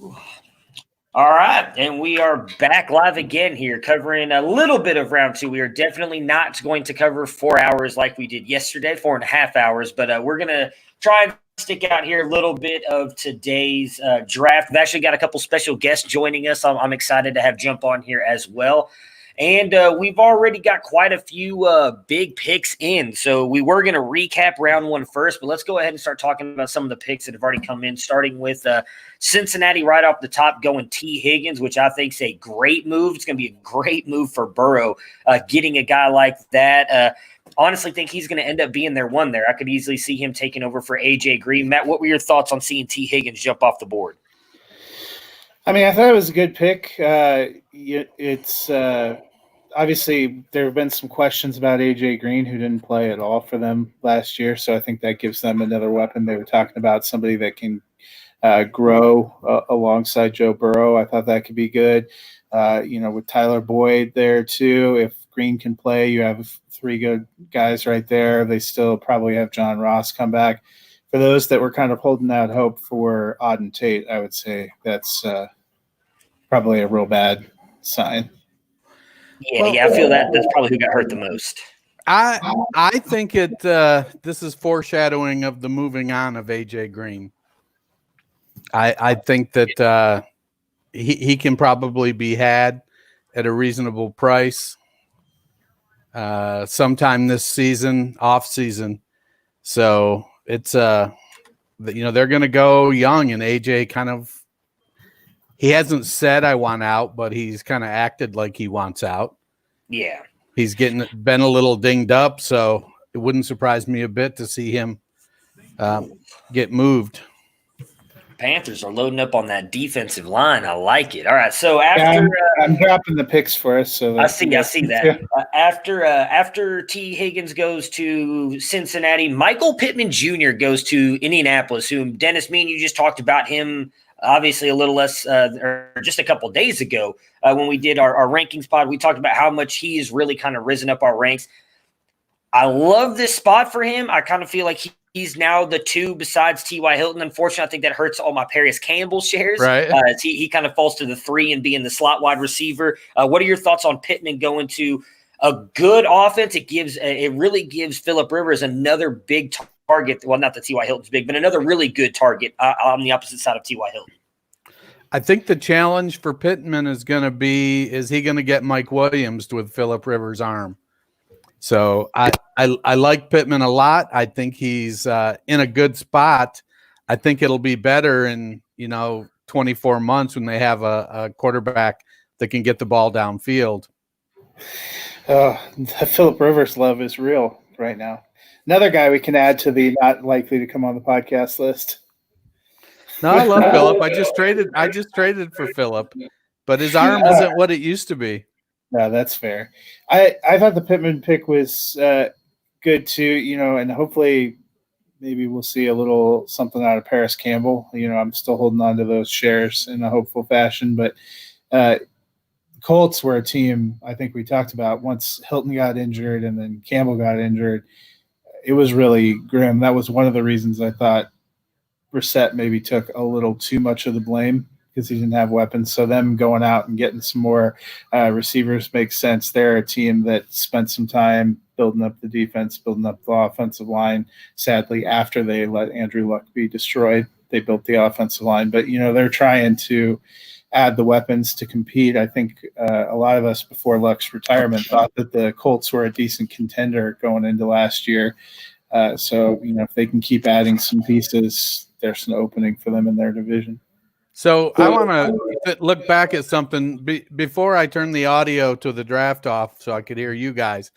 All right, and we are back live again here, covering a little bit of round two. We are definitely not going to cover 4 hours like we did yesterday, 4.5 hours, but we're going to try and stick out here a little bit of today's draft. We've actually got a couple special guests joining us. I'm excited to have jump on here as well. And we've already got quite a few big picks in. So we were going to recap round one first, but let's go ahead and start talking about some of the picks that have already come in, starting with Cincinnati right off the top, going T. Higgins, which I think is a great move. It's going to be a great move for Burrow, getting a guy like that. Honestly think he's going to end up being their one there. I could easily see him taking over for A.J. Green. Matt, what were your thoughts on seeing T. Higgins jump off the board? I mean, I thought it was a good pick. It's obviously there have been some questions about A.J. Green, who didn't play at all for them last year. So I think that gives them another weapon. They were talking about somebody that can grow alongside Joe Burrow. I thought that could be good. With Tyler Boyd there too, if Green can play, you have three good guys right there. They still probably have John Ross come back. For those that were kind of holding out hope for Auden Tate, I would say that's probably a real bad sign. Yeah, I feel that's probably who got hurt the most. I think this is foreshadowing of the moving on of A.J. Green. I think that he can probably be had at a reasonable price sometime this season, off season. So it's they're going to go young, and AJ he hasn't said I want out, but he's kind of acted like he wants out. Yeah, he's been a little dinged up, so it wouldn't surprise me a bit to see him get moved. Panthers are loading up on that defensive line. I like it. All right, so after I'm dropping the picks for us. So I see that. After T. Higgins goes to Cincinnati, Michael Pittman Jr. goes to Indianapolis. Whom Dennis, me and you just talked about him. Obviously, a little less, or just a couple days ago when we did our rankings pod, we talked about how much he has really kind of risen up our ranks. I love this spot for him. I kind of feel like he's now the two besides T.Y. Hilton. Unfortunately, I think that hurts all my Paris Campbell shares. Right. He kind of falls to the 3 and being the slot wide receiver. What are your thoughts on Pittman going to a good offense? It really gives Phillip Rivers another big target. Well, not that T.Y. Hilton's big, but another really good target on the opposite side of T.Y. Hilton. I think the challenge for Pittman is going to be, is he going to get Mike Williams with Phillip Rivers' arm? So I like Pittman a lot. I think he's in a good spot. I think it'll be better in 24 months when they have a quarterback that can get the ball downfield. The Phillip Rivers love is real right now. Another guy we can add to the not likely to come on the podcast list. No, I love Phillip. I just traded for Phillip, but his arm isn't what it used to be. No, that's fair. I thought the Pittman pick was good too, and hopefully maybe we'll see a little something out of Paris Campbell. I'm still holding on to those shares in a hopeful fashion, but Colts were a team I think we talked about once Hilton got injured and then Campbell got injured. It was really grim. That was one of the reasons I thought Brissett maybe took a little too much of the blame, because he didn't have weapons. So them going out and getting some more receivers makes sense. They're a team that spent some time building up the defense, building up the offensive line. Sadly, after they let Andrew Luck be destroyed, they built the offensive line. But, they're trying to add the weapons to compete. I think a lot of us before Luck's retirement thought that the Colts were a decent contender going into last year. So, if they can keep adding some pieces, there's an opening for them in their division. So I want to look back at something before I turn the audio to the draft off so I could hear you guys.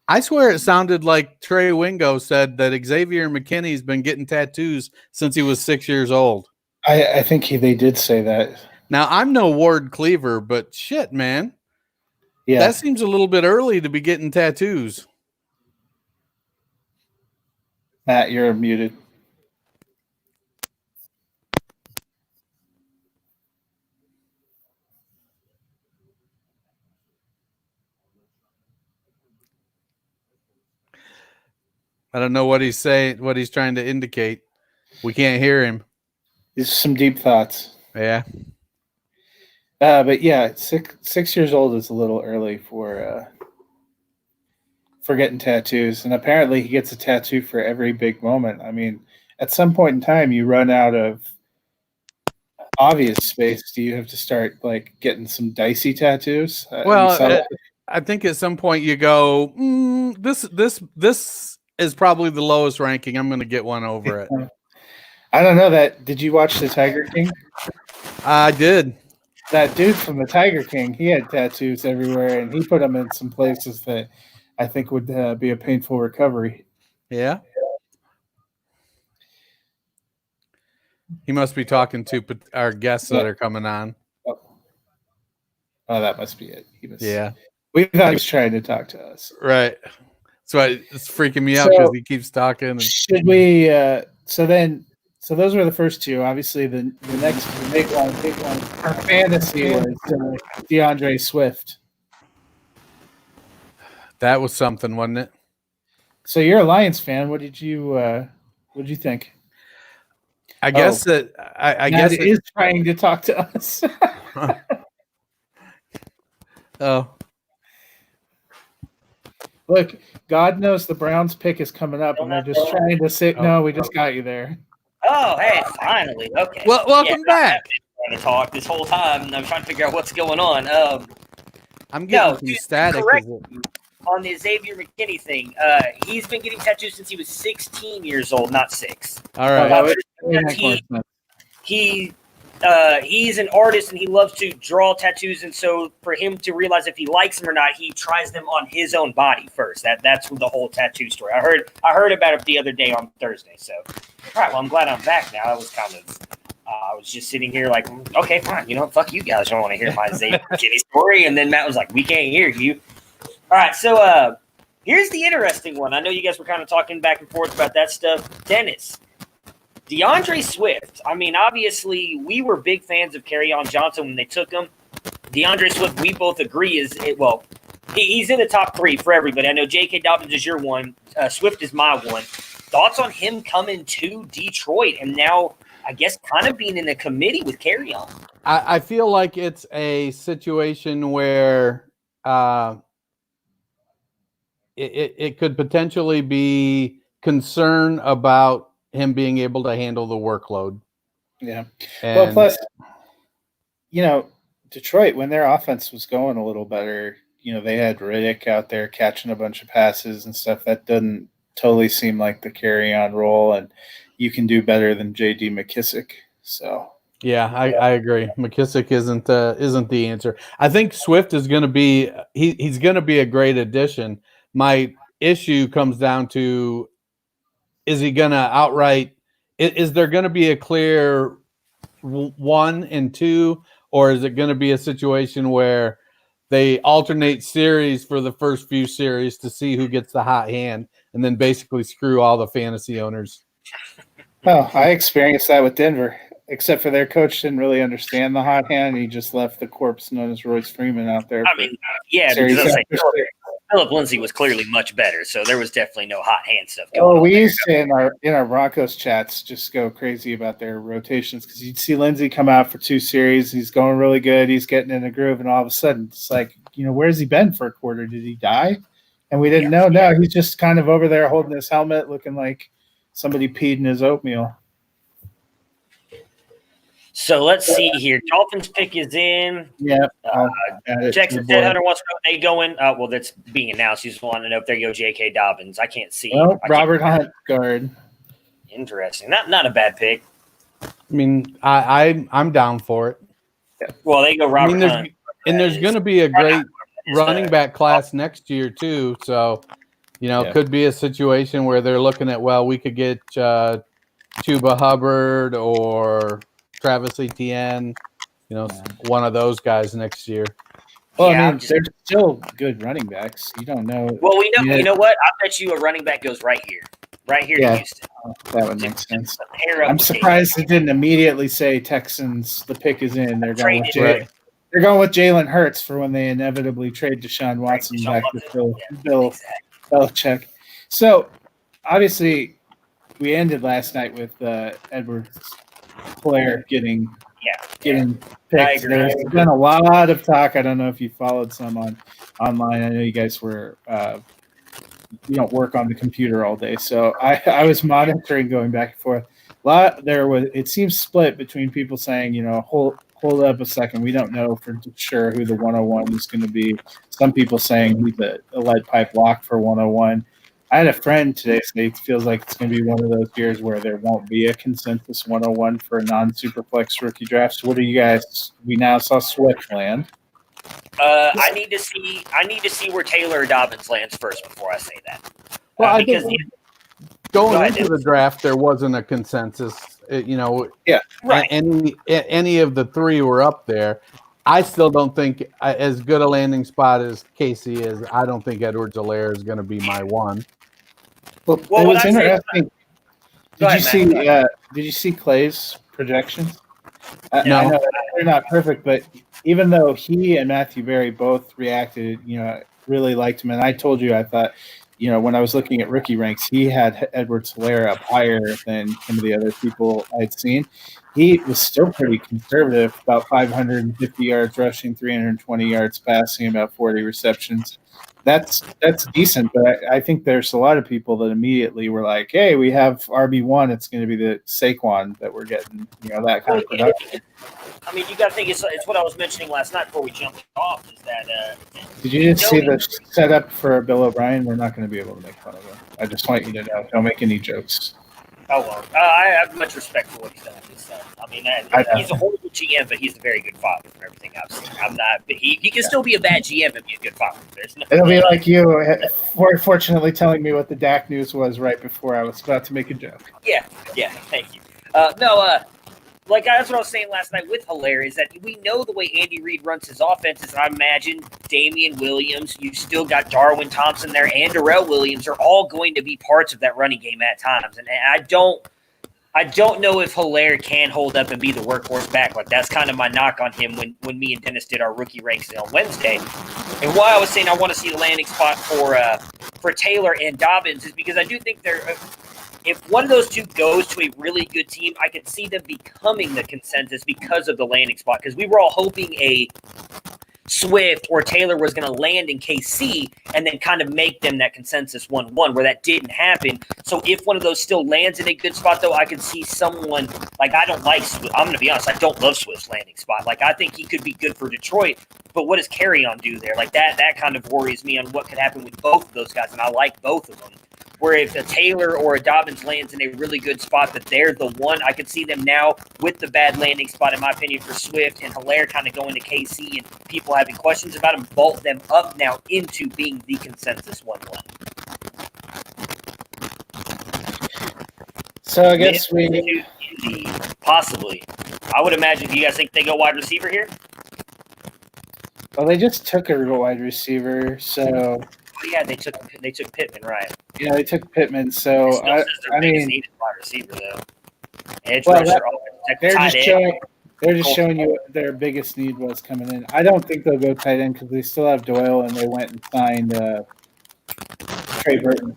I swear it sounded like Trey Wingo said that Xavier McKinney's been getting tattoos since he was 6 years old. I think they did say that. Now, I'm no Ward Cleaver, but shit, man. Yeah. That seems a little bit early to be getting tattoos. Matt, you're muted. I don't know what he's saying, what he's trying to indicate. We can't hear him. These are some deep thoughts. Yeah. But yeah, 6 years old is a little early for getting tattoos, and apparently he gets a tattoo for every big moment. I mean, at some point in time, you run out of obvious space. Do you have to start like getting some dicey tattoos? Well, I think at some point you go, this is probably the lowest ranking. I'm going to get one over it. I don't know that. Did you watch the Tiger King? I did. That dude from the Tiger King, he had tattoos everywhere, and he put them in some places that I think would be a painful recovery. Yeah. He must be talking to our guests that are coming on. Oh, that must be it. Yeah. We thought he was trying to talk to us. Right. So it's freaking me out because he keeps talking. Should we? So those were the first two. Obviously, the next big one, our fantasy was DeAndre Swift. That was something, wasn't it? So you're a Lions fan. What did you think? I guess that I guess it is trying to talk to us. Oh. Look, God knows the Browns pick is coming up, and they're just trying to say, no, we just got you there. Oh, hey, finally. Okay. Well, welcome back. I'm trying to talk this whole time, and I'm trying to figure out what's going on. I'm getting some static. On the Xavier McKinney thing, he's been getting tattoos since he was 16 years old, not 6. All right. He's an artist and he loves to draw tattoos, and so for him to realize if he likes them or not, he tries them on his own body first. That's the whole tattoo story. I heard about it the other day on Thursday. So, all right, well, I'm glad I'm back now. I was kind of, I was just sitting here like, okay, fine, fuck you guys, don't want to hear my Xavier McKinney story. And then Matt was like, we can't hear you. All right, so here's the interesting one. I know you guys were kind of talking back and forth about that stuff. Dennis. DeAndre Swift, I mean, obviously, we were big fans of Kerryon Johnson when they took him. DeAndre Swift, we both agree, he's in the top 3 for everybody. I know J.K. Dobbins is your one. Swift is my one. Thoughts on him coming to Detroit and now, I guess, kind of being in a committee with Kerryon? I feel like it's a situation where it could potentially be concern about him being able to handle the workload. Yeah. Well, plus, Detroit, when their offense was going a little better, they had Riddick out there catching a bunch of passes and stuff. That doesn't totally seem like the carry-on role, and you can do better than J.D. McKissick. So yeah, I agree. McKissick isn't the answer. I think Swift is going to be he's going to be a great addition. My issue comes down to, is he going to outright? Is there going to be a clear 1 and 2, or is it going to be a situation where they alternate series for the first few series to see who gets the hot hand, and then basically screw all the fantasy owners? Oh, I experienced that with Denver, except for their coach didn't really understand the hot hand. He just left the corpse known as Royce Freeman out there. I mean, yeah, Philip Lindsay was clearly much better, so there was definitely no hot hand stuff going on. We used to in our Broncos chats just go crazy about their rotations, because you'd see Lindsay come out for 2 series, he's going really good, he's getting in a groove, and all of a sudden it's like, where's he been for a quarter? Did he die? And we didn't know. No, he's just kind of over there holding his helmet, looking like somebody peed in his oatmeal. So let's see here. Dolphins pick is in. Yeah. Texas Headhunter wants to know if they going. Well, that's being announced. He's wanting to know if they go J.K. Dobbins. I can't see. Well, Robert Hunt guard. Interesting. Not a bad pick. I mean, I'm down for it. Yeah. Well, they go Robert Hunt. And there's going to be a great running back class next year too. So, it could be a situation where they're looking at, well, we could get Chuba Hubbard or Travis Etienne, one of those guys next year. Well, I mean, they're still good running backs. You don't know. Well, we know. You know what? I bet you a running back goes right here to Houston. That would make sense. I'm surprised they didn't immediately say Texans. The pick is in. They're going with Jalen Hurts for when they inevitably trade Deshaun Watson back to Bill Belichick. So obviously, we ended last night with Edwards Player getting getting I picked. agree. There's been a lot of talk. I don't know if you followed some online. I know you guys were you don't work on the computer all day, so I was monitoring going back and forth. It seems split between people saying, hold up a second, we don't know for sure who the 101 is going to be. Some people saying he's a lead pipe lock for 101. I had a friend today say it feels like it's going to be one of those years where there won't be a consensus 101 for non-superflex rookie drafts. What are you guys? We now saw Swift land. I need to see where Taylor Dobbins lands first before I say that. Well, I because think going into the draft, there wasn't a consensus. right. Any of the three were up there. I still don't think as good a landing spot as Casey is. I don't think Edwards-Helaire is going to be my one. Well, it was interesting. Did you see Clay's projections? No. I know they're not perfect, but even though he and Matthew Berry both reacted, really liked him, and I told you I thought, when I was looking at rookie ranks, he had Edwards-Helaire up higher than some of the other people I'd seen. He was still pretty conservative, about 550 yards rushing, 320 yards passing, about 40 receptions. That's decent, but I think there's a lot of people that immediately were like, "Hey, we have RB1. It's going to be the Saquon that we're getting." That kind of production. I mean, you got to think it's what I was mentioning last night before we jumped off. Is that did you just see the setup for Bill O'Brien? We're not going to be able to make fun of him. I just want you to know. Don't make any jokes. Oh well, I have much respect for what he's done with his son. I mean, he's a horrible GM, but he's a very good father from everything I've seen. I'm not. He can still be a bad GM and be a good father. It'll be like you, fortunately, telling me what the Dak news was right before I was about to make a joke. Yeah. Thank you. Like that's what I was saying last night with Helaire is that we know the way Andy Reid runs his offenses. I imagine Damian Williams, you've still got Darwin Thompson there, and Darrell Williams are all going to be parts of that running game at times. And I don't know if Helaire can hold up and be the workhorse back. Like that's kind of my knock on him when me and Dennis did our rookie ranks on Wednesday. And why I was saying I want to see the landing spot for Taylor and Dobbins is because I do think if one of those two goes to a really good team, I could see them becoming the consensus because of the landing spot. Because we were all hoping a Swift or Taylor was going to land in KC and then kind of make them that consensus 1-1 where that didn't happen. So if one of those still lands in a good spot, though, I could see someone like I don't like Swift. I'm going to be honest. I don't love Swift's landing spot. Like I think he could be good for Detroit. But what does Carry-On do there? Like that kind of worries me on what could happen with both of those guys. And I like both of them. Where if a Taylor or a Dobbins lands in a really good spot, that they're the one, I could see them now with the bad landing spot, in my opinion, for Swift and Helaire kind of going to KC and people having questions about him, vault them up now into being the consensus 1-1. So I guess possibly. I would imagine. Do you guys think they go wide receiver here? Well, they just took a wide receiver, so. Oh, yeah, they took Pittman, right? Yeah, they took Pittman. So I mean, wide receiver though. They're just showing you what their biggest need was coming in. I don't think they'll go tight end because they still have Doyle and they went and signed Trey Burton.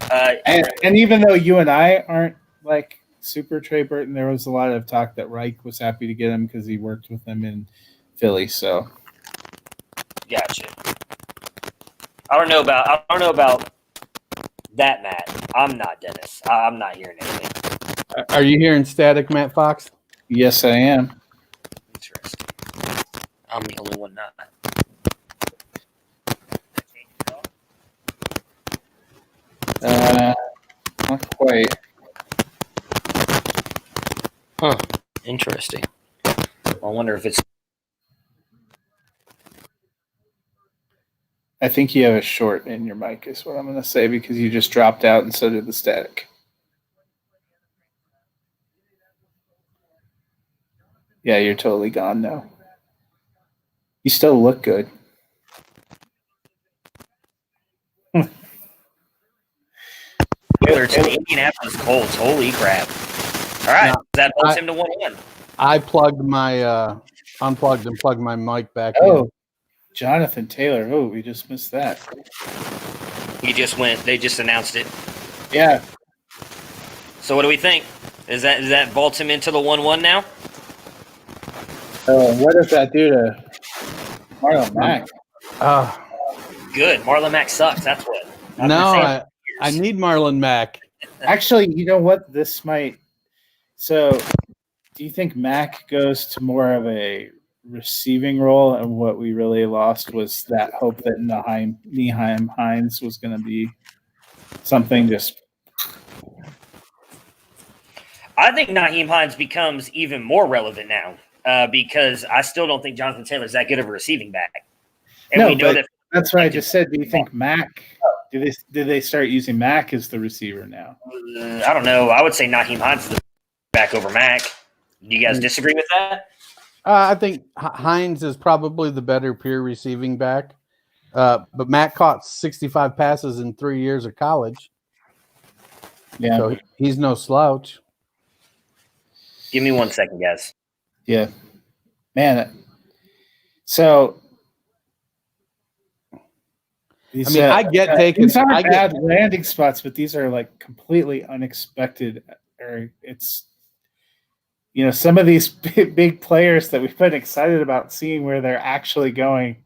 And even though you and I aren't like super Trey Burton, there was a lot of talk that Reich was happy to get him because he worked with him in Philly. So, gotcha. I don't know about that, Matt. I'm not Dennis. I'm not hearing anything. Are you hearing static, Matt Fox? Yes, I am. Interesting. I'm the only one not. Not quite. Huh. Interesting. I wonder if it's. I think you have a short in your mic is what I'm going to say because you just dropped out and so did the static. Yeah, you're totally gone now. You still look good. It's the Indianapolis Colts. Holy crap. All right. That puts him to 1-1. I unplugged and plugged my mic back in. Jonathan Taylor. Oh, we just missed that. They just announced it. Yeah. So what do we think? Is that vaults him into the 1-1 now? So what does that do to Marlon Mack? Good. Marlon Mack sucks. That's what. I've been No, saying I for years. need Marlon Mack. Actually, you know what? This might. So, do you think Mack goes to more of a receiving role, and what we really lost was that hope that Nyheim Hines was going to be something just. I think Naheem Hines becomes even more relevant now because I still don't think Jonathan Taylor's that good of a receiving back. And No, we know but that's what I just said. Do you think Mack? Do they start using Mack as the receiver now? I don't know. I would say Naheem Hines is the back over Mack. Do you guys disagree with that? I think Hines is probably the better pure receiving back. But Matt caught 65 passes in 3 years of college. Yeah. So he's no slouch. Give me 1 second, guys. Yeah. Man. So these, I get taking. These aren't bad landing spots, but these are like completely unexpected. Or it's, some of these big players that we've been excited about seeing where they're actually going.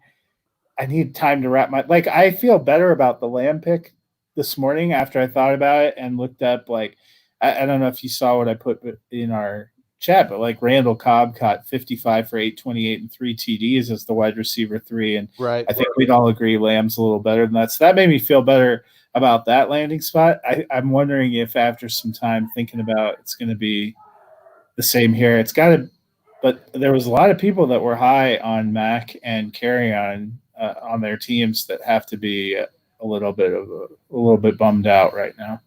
I need time to wrap I feel better about the Lamb pick this morning after I thought about it and looked up, I don't know if you saw what I put in our chat, but Randall Cobb caught 55 for 828 and 3 TDs as the wide receiver 3. And right. I think we'd all agree Lamb's a little better than that. So that made me feel better about that landing spot. I'm wondering if after some time thinking about it's going to be the same here. It's got to, but there was a lot of people that were high on Mack and Carry-On on their teams that have to be a little bit bummed out right now.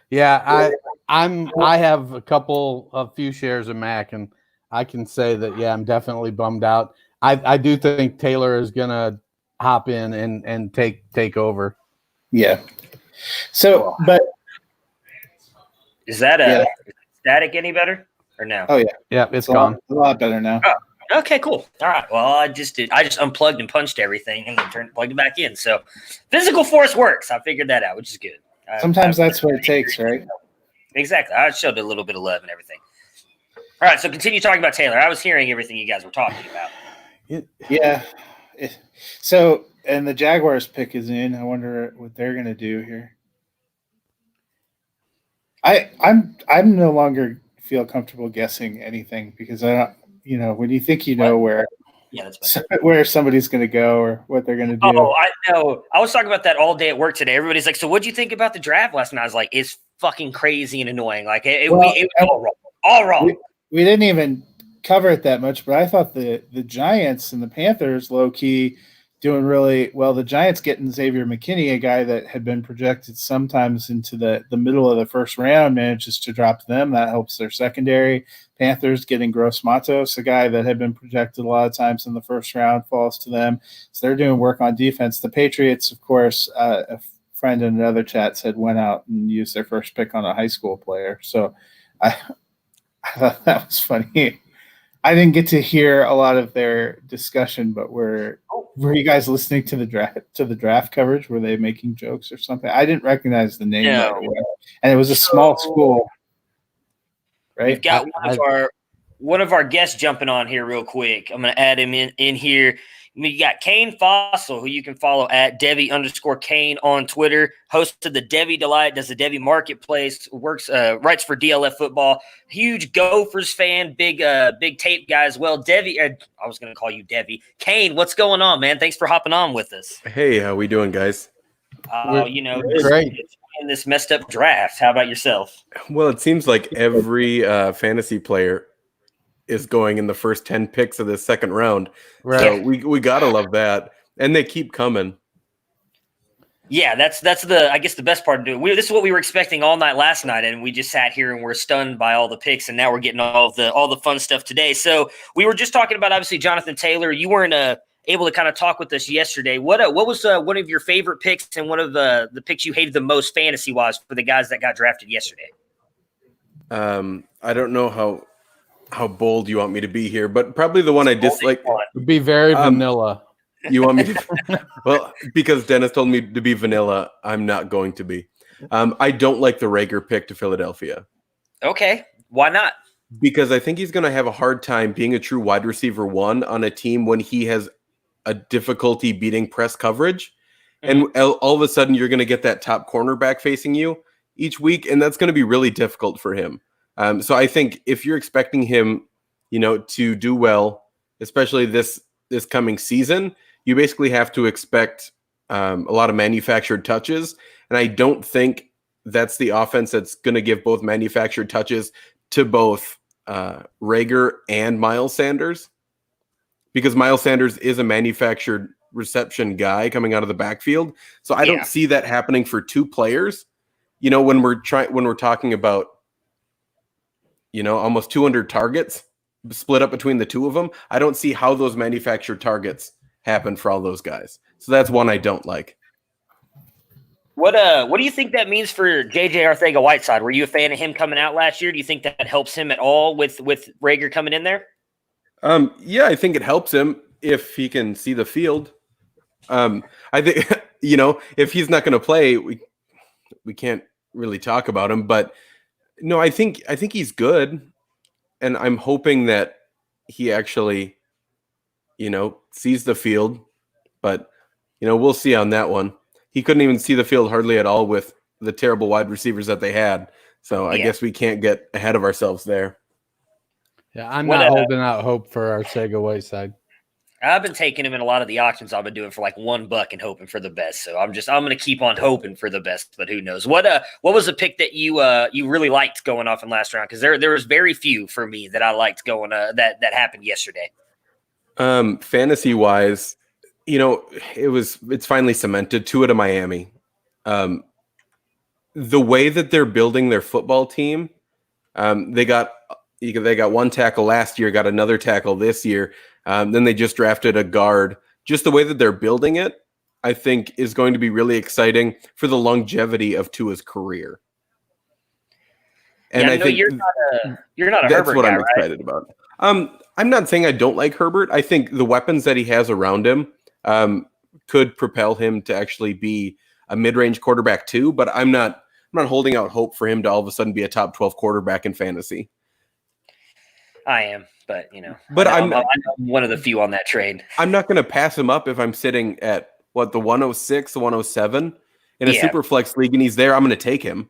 Yeah, I have a few shares of Mack, and I can say that I'm definitely bummed out. I do think Taylor is gonna hop in and take over. Yeah. So, but is that static any better or no? Oh yeah, yeah, it's gone. A lot better now. Oh. Okay, cool. All right. Well, I just unplugged and punched everything and then plugged it back in. So physical force works. I figured that out, which is good. Sometimes that's what it takes, right? Exactly. I showed a little bit of love and everything. All right. So continue talking about Taylor. I was hearing everything you guys were talking about. Yeah. So, and the Jaguars pick is in. I wonder what they're going to do here. I'm no longer feel comfortable guessing anything because I don't. When you think where somebody's going to go or what they're going to do. Oh, I know. I was talking about that all day at work today. Everybody's like, so what'd you think about the draft last night? I was like, it's fucking crazy and annoying. It was all wrong. All wrong. We didn't even cover it that much, but I thought the Giants and the Panthers low-key doing really well. The Giants getting Xavier McKinney, a guy that had been projected sometimes into the middle of the first round, manages to drop them. That helps their secondary. Panthers getting Gross Matos, a guy that had been projected a lot of times in the first round, falls to them. So they're doing work on defense. The Patriots, of course, a friend in another chat said went out and used their first pick on a high school player. So I thought that was funny. I didn't get to hear a lot of their discussion, but were you guys listening to the draft coverage? Were they making jokes or something? I didn't recognize the name right away. And it was a small school. Right? We've got one of our guests jumping on here real quick. I'm going to add him in here. You got Kane Fossil, who you can follow at Debbie_Kane on Twitter. Host of the Debbie Delight, does the Debbie Marketplace, writes for DLF Football. Huge Gophers fan, big tape guy as well. Debbie, I was going to call you Debbie. Kane, what's going on, man? Thanks for hopping on with us. Hey, how we doing, guys? Great. In this messed up draft. How about yourself? Well, it seems like every fantasy player is going in the first 10 picks of the second round. Right. So we got to love that. And they keep coming. Yeah, that's the best part to do. This is what we were expecting all night last night, and we just sat here and we're stunned by all the picks, and now we're getting all the fun stuff today. So we were just talking about, obviously, Jonathan Taylor. You weren't able to kind of talk with us yesterday. What was one of your favorite picks and one of the picks you hated the most fantasy-wise for the guys that got drafted yesterday? I don't know how bold you want me to be here, but probably the one I dislike. Be very vanilla. You want me to? Well, because Dennis told me to be vanilla, I'm not going to be. I don't like the Rager pick to Philadelphia. Okay. Why not? because I think he's going to have a hard time being a true wide receiver one on a team when he has a difficulty beating press coverage. And all of a sudden you're going to get that top cornerback facing you each week. And that's going to be really difficult for him. So I think if you're expecting him, to do well, especially this coming season, you basically have to expect a lot of manufactured touches. And I don't think that's the offense that's going to give both manufactured touches to both Rager and Miles Sanders, because Miles Sanders is a manufactured reception guy coming out of the backfield. So I don't see that happening for two players. When we're talking about, almost 200 targets split up between the two of them, I don't see how those manufactured targets happen for all those guys. So that's one I don't like. What do you think that means for JJ Arcega-Whiteside? Were you a fan of him coming out last year? Do you think that helps him at all with Rager coming in there? Yeah, I think it helps him if he can see the field. I think if he's not going to play, we can't really talk about him. But no, I think he's good, and I'm hoping that he actually, sees the field. But we'll see on that one. He couldn't even see the field hardly at all with the terrible wide receivers that they had. So I guess we can't get ahead of ourselves there. Yeah, I'm not holding out hope for Arcega-Whiteside. I've been taking him in a lot of the auctions I've been doing for like $1 and hoping for the best. So I'm going to keep on hoping for the best, but who knows? What was a pick that you really liked going off in last round? Because there was very few for me that I liked going that happened yesterday. Fantasy wise, it's finally cemented. Tua to Miami. The way that they're building their football team, they got one tackle last year, got another tackle this year. Then they just drafted a guard. Just the way that they're building it, I think, is going to be really exciting for the longevity of Tua's career. And I think you're not a that's Herbert what guy, I'm excited about. I'm not saying I don't like Herbert. I think the weapons that he has around him could propel him to actually be a mid-range quarterback too. But I'm not holding out hope for him to all of a sudden be a top 12 quarterback in fantasy. I am, but but I'm one of the few on that train. I'm not going to pass him up if I'm sitting at the 106, the 107 in a super flex league, and he's there. I'm going to take him.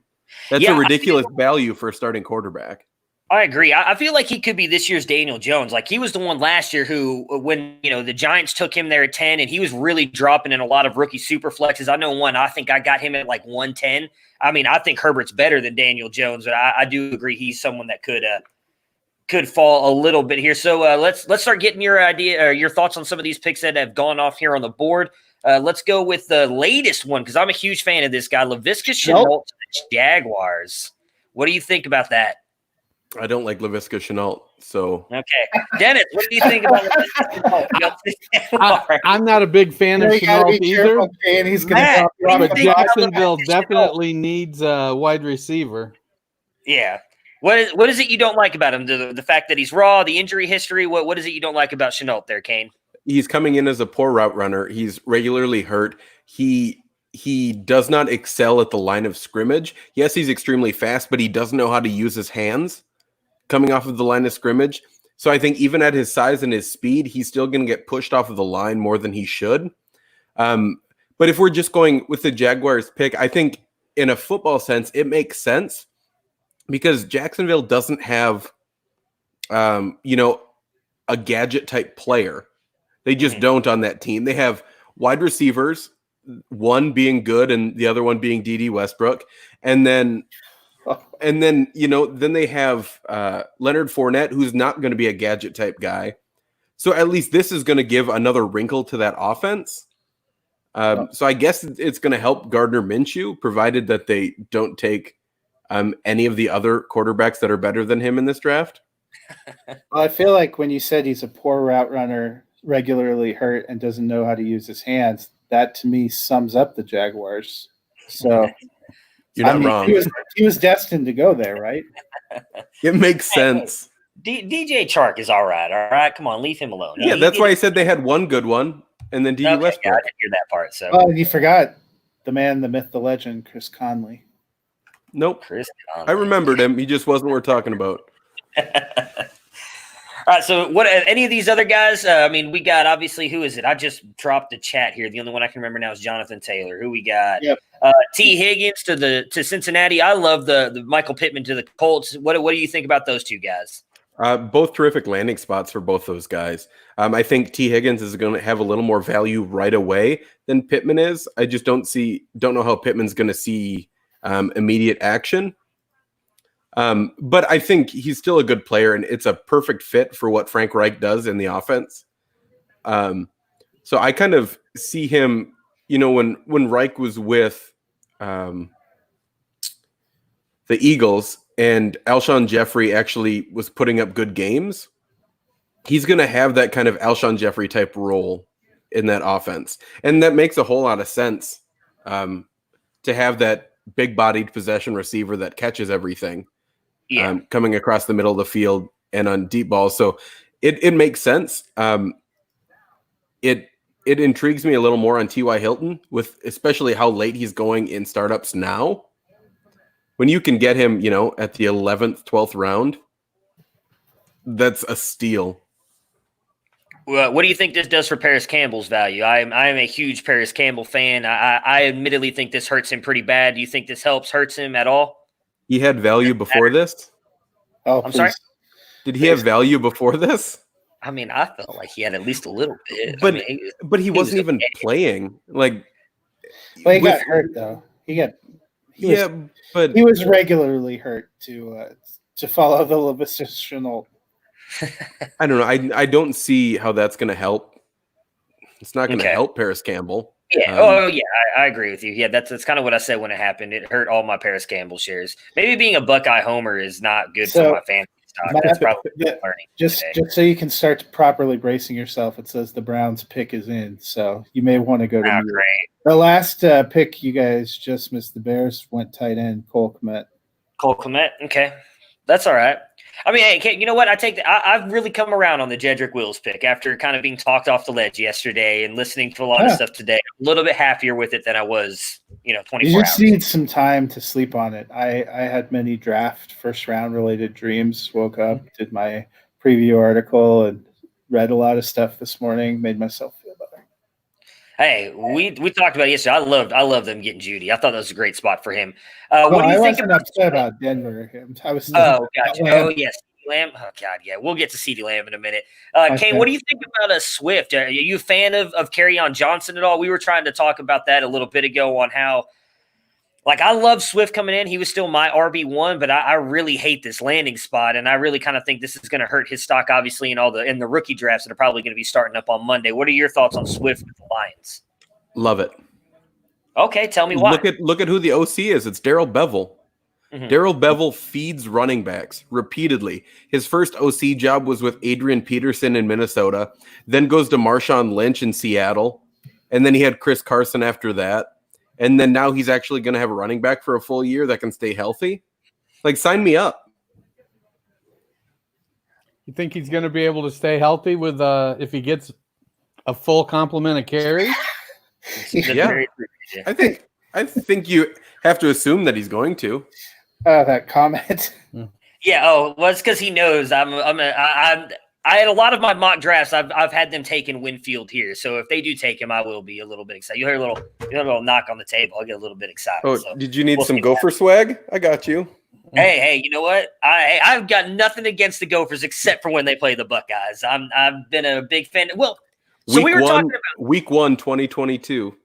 That's a ridiculous value for a starting quarterback. I agree. I feel like he could be this year's Daniel Jones. Like he was the one last year who, when the Giants took him there at 10, and he was really dropping in a lot of rookie super flexes. I know I think I got him at like 110. I mean, I think Herbert's better than Daniel Jones, but I do agree he's someone that could fall a little bit here. So let's start getting your idea or your thoughts on some of these picks that have gone off here on the board. Let's go with the latest one because I'm a huge fan of this guy, Laviska Shenault to the Jaguars. What do you think about that? I don't like Laviska Shenault, so okay. Dennis, what do you think about Laviska Shenault? I'm not a big fan of Shenault either. And he's going to but Jacksonville definitely needs a wide receiver. Yeah. What is it you don't like about him? The fact that he's raw, the injury history. What is it you don't like about Shenault there, Kane? He's coming in as a poor route runner. He's regularly hurt. He does not excel at the line of scrimmage. Yes, he's extremely fast, but he doesn't know how to use his hands coming off of the line of scrimmage. So I think even at his size and his speed, he's still going to get pushed off of the line more than he should. But if we're just going with the Jaguars pick, I think in a football sense, it makes sense because Jacksonville doesn't have, a gadget type player. They just don't on that team. They have wide receivers, one being good and the other one being D.D. Westbrook. And then they have Leonard Fournette, who's not going to be a gadget type guy. So at least this is going to give another wrinkle to that offense. So I guess it's going to help Gardner Minshew, provided that they don't take any of the other quarterbacks that are better than him in this draft. Well, I feel like when you said he's a poor route runner, regularly hurt, and doesn't know how to use his hands, that to me sums up the Jaguars. So you're not wrong. He was destined to go there, right? It makes sense. DJ Chark is all right. Come on, leave him alone. Yeah, that's why I said they had one good one, and then D.D. Westbrook. Yeah, I didn't hear that part. So, oh, you forgot the man, the myth, the legend, Chris Conley. Nope. Chris Conley. I remembered him. He just wasn't worth talking about. All right, so what? Any of these other guys? I mean, we got obviously who is it? I just dropped the chat here. The only one I can remember now is Jonathan Taylor. Who we got? Yep. T. Higgins to Cincinnati. I love the Michael Pittman to the Colts. What do you think about those two guys? Both terrific landing spots for both those guys. I think T. Higgins is going to have a little more value right away than Pittman is. I just don't know how Pittman's going to see immediate action. But I think he's still a good player, and it's a perfect fit for what Frank Reich does in the offense. So I kind of see him, when Reich was with the Eagles and Alshon Jeffrey actually was putting up good games, he's going to have that kind of Alshon Jeffrey type role in that offense. And that makes a whole lot of sense to have that big-bodied possession receiver that catches everything. Yeah. Coming across the middle of the field and on deep balls. So it makes sense. It intrigues me a little more on T.Y. Hilton, with especially how late he's going in startups now. When you can get him, at the 11th, 12th round, that's a steal. Well, what do you think this does for Paris Campbell's value? I am a huge Paris Campbell fan. I admittedly think this hurts him pretty bad. Do you think this hurts him at all? He had value before this? Oh, I'm sorry? Did he have value before this? I mean, I felt like he had at least a little bit. But he was wasn't even playing. Like, well, he got hurt though. He was regularly hurt to follow the levistrational. I don't know. I don't see how that's going to help. It's not going to help Paris Campbell. Yeah. I agree with you. Yeah, that's kind of what I said when it happened. It hurt all my Paris Campbell shares. Maybe being a Buckeye homer is not good for my fantasy stock. That's probably learning. Just so you can start properly bracing yourself, it says the Browns pick is in, so you may want to go to great. The last pick you guys just missed. The Bears went tight end Cole Kmet. Okay, that's all right. I mean, hey, you know what? I've really come around on the Jedrick Wills pick after kind of being talked off the ledge yesterday and listening to a lot of stuff today. I'm a little bit happier with it than I was, 24 hours. You just need some time to sleep on it. I had many draft first round related dreams. Woke up, did my preview article, and read a lot of stuff this morning. Made myself feel better. Hey, we talked about it yesterday. I love them getting Judy. I thought that was a great spot for him. What do you think about Denver? I was. Oh, gotcha. Oh, yes. Lamb. Oh, God, yeah. We'll get to CeeDee Lamb in a minute. Kane, what do you think about Swift? Are you a fan of Kerryon Johnson at all? We were trying to talk about that a little bit ago on how, I love Swift coming in. He was still my RB1, but I really hate this landing spot, and I really kind of think this is going to hurt his stock, obviously, in the rookie drafts that are probably going to be starting up on Monday. What are your thoughts on Swift with the Lions? Love it. Okay, tell me why. Look at who the OC is. It's Darrell Bevel. Mm-hmm. Darrell Bevel feeds running backs repeatedly. His first OC job was with Adrian Peterson in Minnesota, then goes to Marshawn Lynch in Seattle, and then he had Chris Carson after that. And then now he's actually going to have a running back for a full year that can stay healthy. Sign me up. You think he's going to be able to stay healthy with if he gets a full complement of carries? Yeah, I think you have to assume that he's going to. That comment. Yeah. Oh, well, it's because he knows I had a lot of my mock drafts. I've had them taking Winfield here, so if they do take him, I will be a little bit excited. You hear a little knock on the table. I'll get a little bit excited. Oh, so did you need some Gopher swag? I got you. Hey, you know what? I've got nothing against the Gophers except for when they play the Buckeyes. I've been a big fan. Well, so we were talking about week 1, 2022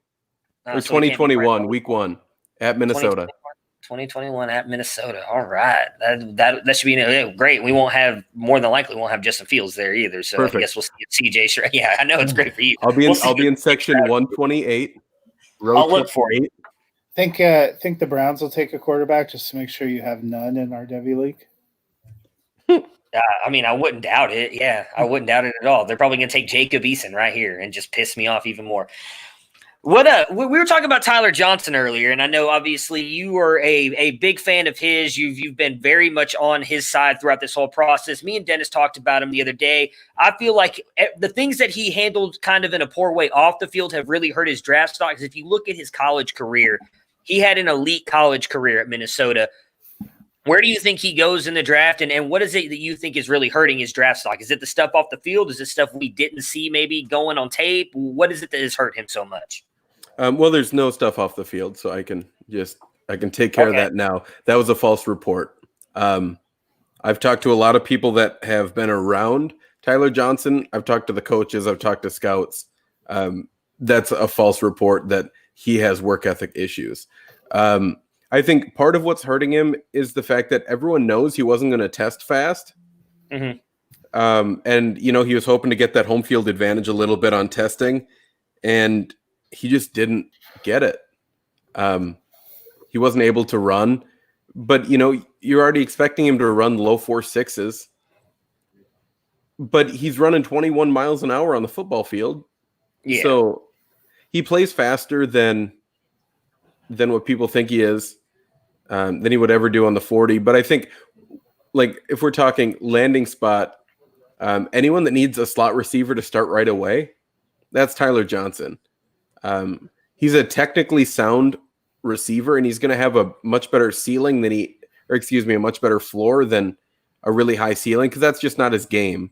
or 2021, week 1 at Minnesota. 2021 at Minnesota. All right. That should be great. We won't have, more than likely, won't have Justin Fields there either. So perfect. I guess we'll see CJ Stroud. Yeah, I know it's great for you. I'll be in section 128. I'll look for you. Think the Browns will take a quarterback just to make sure you have none in our Devy league? I mean, I wouldn't doubt it. Yeah, I wouldn't doubt it at all. They're probably going to take Jacob Eason right here and just piss me off even more. We were talking about Tyler Johnson earlier, and I know obviously you are a big fan of his. You've been very much on his side throughout this whole process. Me and Dennis talked about him the other day. I feel like the things that he handled kind of in a poor way off the field have really hurt his draft stock. Because if you look at his college career, he had an elite college career at Minnesota. Where do you think he goes in the draft, and what is it that you think is really hurting his draft stock? Is it the stuff off the field? Is it stuff we didn't see maybe going on tape? What is it that has hurt him so much? Well, there's no stuff off the field, so I can take care of that now. That was a false report. I've talked to a lot of people that have been around Tyler Johnson. I've talked to the coaches. I've talked to scouts. That's a false report that he has work ethic issues. I think part of what's hurting him is the fact that everyone knows he wasn't going to test fast. Mm-hmm. And, he was hoping to get that home field advantage a little bit on testing, and he just didn't get it. He wasn't able to run, but, you're already expecting him to run low 4.6s, but he's running 21 miles an hour on the football field. Yeah. So he plays faster than what people think he is, than he would ever do on the 40. But I think, if we're talking landing spot, anyone that needs a slot receiver to start right away, that's Tyler Johnson. He's a technically sound receiver, and he's going to have a much better ceiling a much better floor than a really high ceiling, because that's just not his game.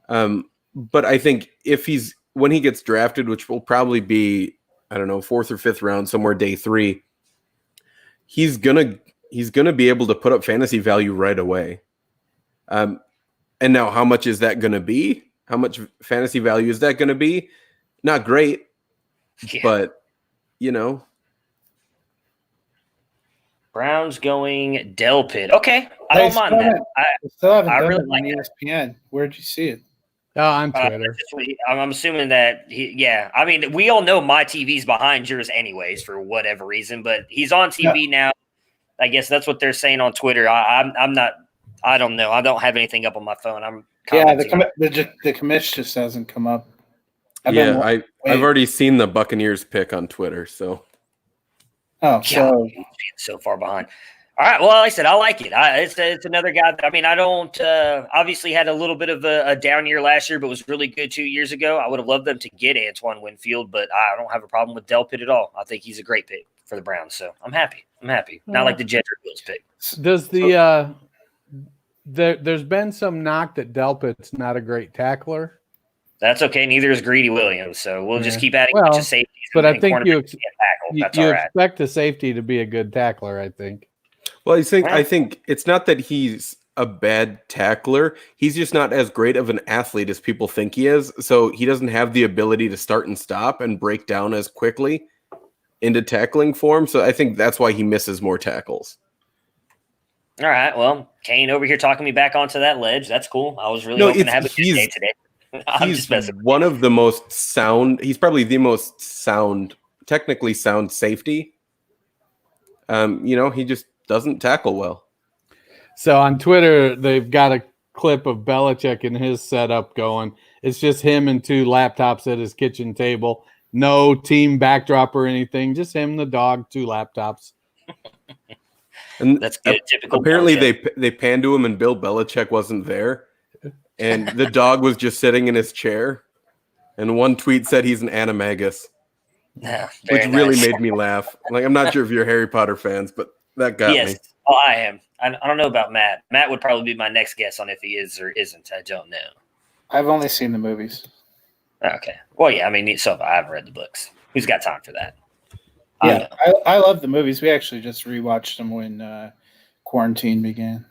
But I think when he gets drafted, which will probably be, I don't know, 4th or 5th round, somewhere day 3, he's gonna be able to put up fantasy value right away. And now, how much is that going to be? How much fantasy value is that going to be? Not great, but Browns going Delpit. Okay, I don't mind that. I still haven't done really it like on ESPN. Where'd you see it? Oh, on Twitter. I'm assuming that I mean, we all know my TV's behind yours anyways for whatever reason, but he's on TV now. I guess that's what they're saying on Twitter. I'm not. I don't know. I don't have anything up on my phone. The commish just hasn't come up. I've already seen the Buccaneers pick on Twitter, so. Oh, so far behind. All right. Well, like I said, I like it. It's another guy that, I don't obviously had a little bit of a down year last year, but was really good 2 years ago. I would have loved them to get Antoine Winfield, but I don't have a problem with Delpit at all. I think he's a great pick for the Browns, so I'm happy. Not like the Jedrick pick. Does there's been some knock that Delpit's not a great tackler. That's okay. Neither is Greedy Williams, so we'll just keep adding a bunch of safeties. But I think you right. expect a safety to be a good tackler, I think. Well, I think it's not that he's a bad tackler. He's just not as great of an athlete as people think he is. So he doesn't have the ability to start and stop and break down as quickly into tackling form. So I think that's why he misses more tackles. All right. Well, Kane over here talking me back onto that ledge. That's cool. I was really hoping to have a good day today. He's one of the most sound. He's probably the most sound, technically sound safety. He just doesn't tackle well. So on Twitter, they've got a clip of Belichick in his setup going. It's just him and 2 laptops at his kitchen table. No team backdrop or anything. Just him, the dog, 2 laptops. And that's good. Typical. Apparently, they panned to him, and Bill Belichick wasn't there. And the dog was just sitting in his chair. And one tweet said he's an animagus, which really made me laugh. I'm not sure if you're Harry Potter fans, but that got me. Oh, I am. I don't know about Matt. Matt would probably be my next guess on if he is or isn't. I don't know. I've only seen the movies. Okay. Well, yeah. So I haven't read the books. Who's got time for that? Yeah, I love the movies. We actually just rewatched them when quarantine began.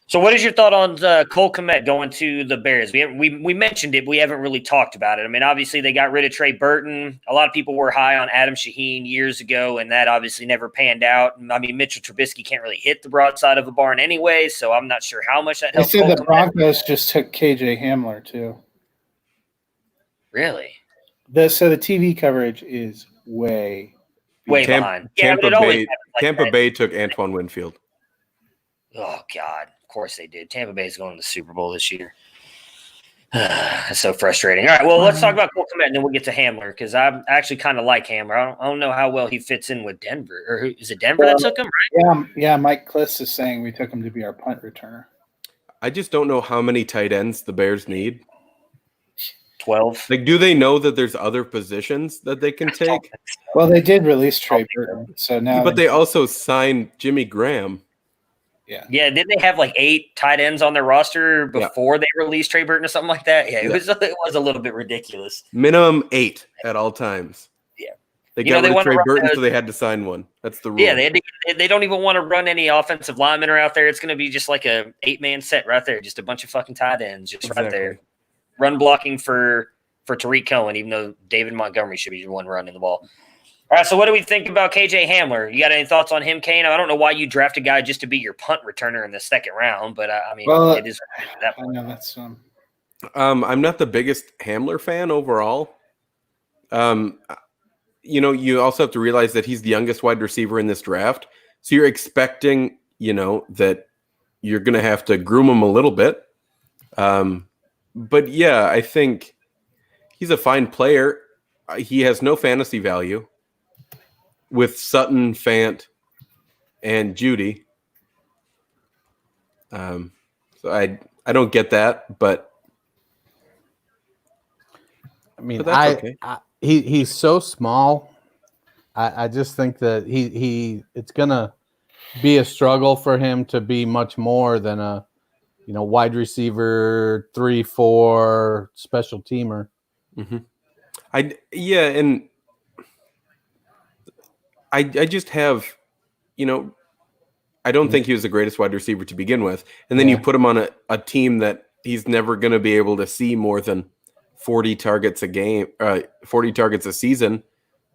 So what is your thought on Cole Kmet going to the Bears? We mentioned it, but we haven't really talked about it. Obviously they got rid of Trey Burton. A lot of people were high on Adam Shaheen years ago, and that obviously never panned out. Mitchell Trubisky can't really hit the broadside of a barn anyway, so I'm not sure how much that helps. They said the Broncos just took KJ Hamler too. Really? So the TV coverage is way behind. Tampa Bay took Antoine Winfield. Oh, God. Of course they did. Tampa Bay is going to the Super Bowl this year. That's so frustrating. All right, well, let's talk about Cole Kmet, and then we'll get to Hamler, because I actually kind of like Hamler. I don't know how well he fits in with Denver. Or is it Denver that took him, right? Yeah, Mike Kliss is saying we took him to be our punt returner. I just don't know how many tight ends the Bears need. 12. Like, do they know that there's other positions that they can take? Well, they did release Trey Burton, so now. But they also signed Jimmy Graham. Yeah. Yeah, did they have like 8 tight ends on their roster before they released Trey Burton or something like that? Yeah, it was a little bit ridiculous. Minimum 8 at all times. Yeah. They got rid of Trey Burton, so they had to sign one. That's the rule. Yeah, they don't even want to run any offensive linemen are out there. It's going to be just like a 8-man set right there, just a bunch of fucking tight ends just right there. Run blocking for Tariq Cohen, even though David Montgomery should be the one running the ball. All right, so what do we think about KJ Hamler? You got any thoughts on him, Kane? I don't know why you draft a guy just to be your punt returner in the second round, but I mean, it is that point. I know that's I'm not the biggest Hamler fan overall. You also have to realize that he's the youngest wide receiver in this draft. So you're expecting, that you're going to have to groom him a little bit. But yeah, I think he's a fine player. He has no fantasy value with Sutton, Fant, and Judy. So I don't get that, but I mean, that's okay. He's so small. I just think that it's gonna be a struggle for him to be much more than a wide receiver 3-4 special teamer. Mm-hmm. And I just have, I don't think he was the greatest wide receiver to begin with, and then you put him on a team that he's never going to be able to see more than 40 targets a game, 40 targets a season.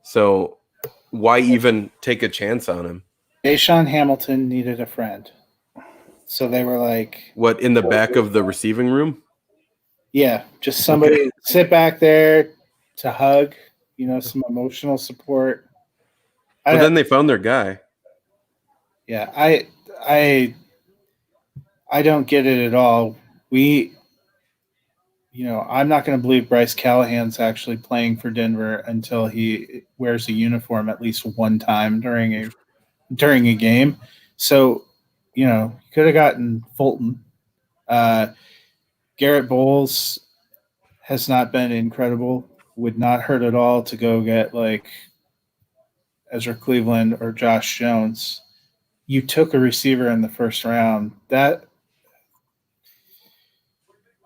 So why even take a chance on him? Deshaun Hamilton needed a friend. So they were like... What, in the back of the receiving room? Yeah, just somebody sit back there to hug, some emotional support. But then they found their guy. Yeah, I don't get it at all. I'm not going to believe Bryce Callahan's actually playing for Denver until he wears a uniform at least one time during a game. So, you could have gotten Fulton. Garrett Bowles has not been incredible. Would not hurt at all to go get like Ezra Cleveland or Josh Jones. You took a receiver in the first round. That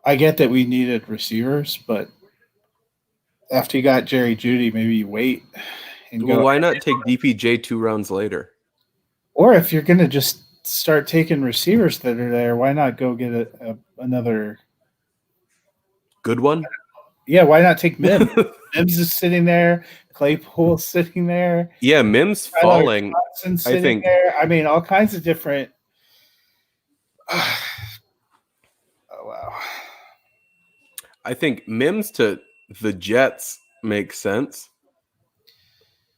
I get that we needed receivers, but after you got Jerry Jeudy, maybe you wait and go. Why not take DPJ 2 rounds later? Or if you're going to just start taking receivers that are there, why not go get another good one? Yeah, why not take Mims? Mims is sitting there. Claypool's sitting there. Yeah, Mims falling. I think there. I mean, all kinds of different. Oh wow. I think Mims to the Jets makes sense.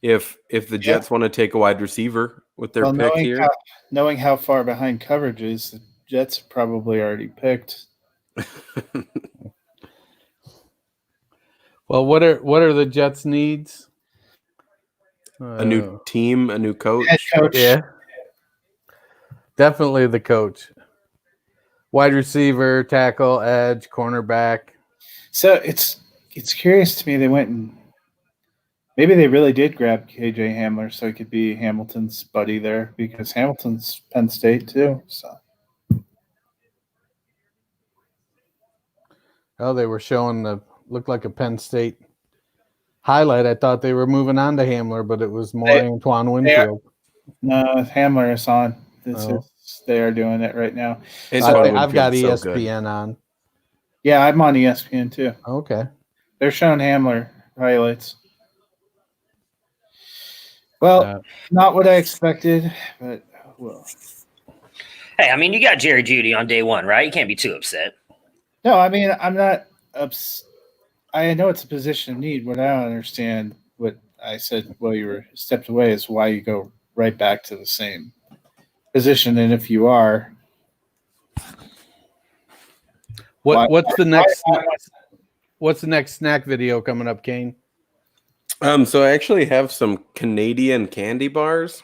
If the Jets want to take a wide receiver with their pick here, knowing how far behind coverage is, the Jets probably already picked. Well, what are the Jets' needs? A new team, a new coach. Yeah, definitely the coach. Wide receiver, tackle, edge, cornerback. So it's curious to me. They went and maybe they really did grab KJ Hamler so he could be Hamilton's buddy there, because Hamilton's Penn State too. So. Oh, they were showing looked like a Penn State highlight. I thought they were moving on to Hamler, but it was more Antoine Winfield. No, Hamler is on. They are doing it right now. I've got ESPN on. Yeah, I'm on ESPN too. Okay. They're showing Hamler highlights. Well, not what I expected, but well. Hey, I mean, you got Jerry Jeudy on day one, right? You can't be too upset. No, I mean, I'm not upset. I know it's a position of need. What I don't understand, what I said while you were stepped away, is why you go right back to the same position. And if you are, what's the next snack video coming up, Kane? So I actually have some Canadian candy bars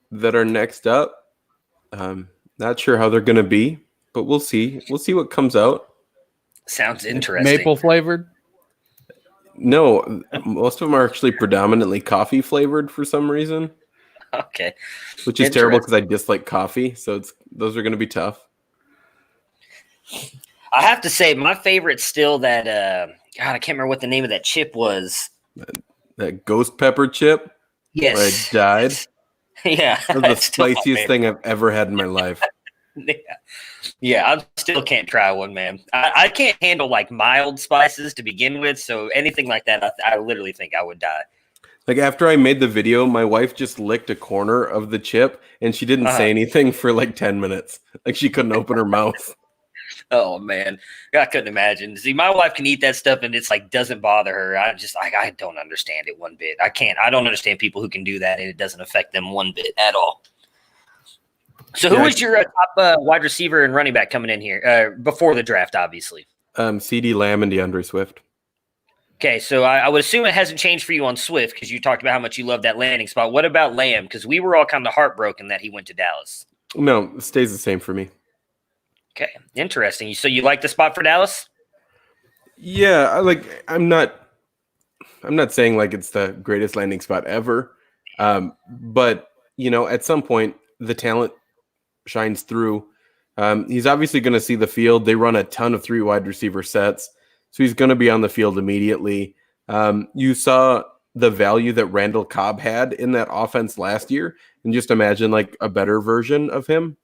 that are next up. Not sure how they're going to be, but we'll see. We'll see what comes out. Sounds interesting. Maple flavored? No, most of them are actually predominantly coffee flavored for some reason, Okay. which is terrible because I dislike coffee. So those are going to be tough. I have to say, my favorite's still that. God, I can't remember what the name of that chip was. That ghost pepper chip Yes. where I died. Yeah. That was the spiciest thing I've ever had in my life. Yeah, I still can't try one, man. I can't handle like mild spices to begin with, so anything like that, I literally think I would die. Like after I made the video, my wife just licked a corner of the chip and she didn't say anything for like 10 minutes. Like she couldn't open her mouth. Oh man, I couldn't imagine. See, my wife can eat that stuff and it's like doesn't bother her. I don't understand it one bit. I don't understand people who can do that and it doesn't affect them one bit at all. So who was your top wide receiver and running back coming in here before the draft, obviously? CD Lamb and DeAndre Swift. Okay, so I would assume it hasn't changed for you on Swift because you talked about how much you love that landing spot. What about Lamb? Because we were all kind of heartbroken that he went to Dallas. No, it stays the same for me. Okay, interesting. So you like the spot for Dallas? Yeah, I'm not saying like it's the greatest landing spot ever, but at some point the talent shines through. He's obviously going to see the field. They run a ton of 3 wide receiver sets, so he's going to be on the field immediately. You saw the value that Randall Cobb had in that offense last year, and just imagine like a better version of him.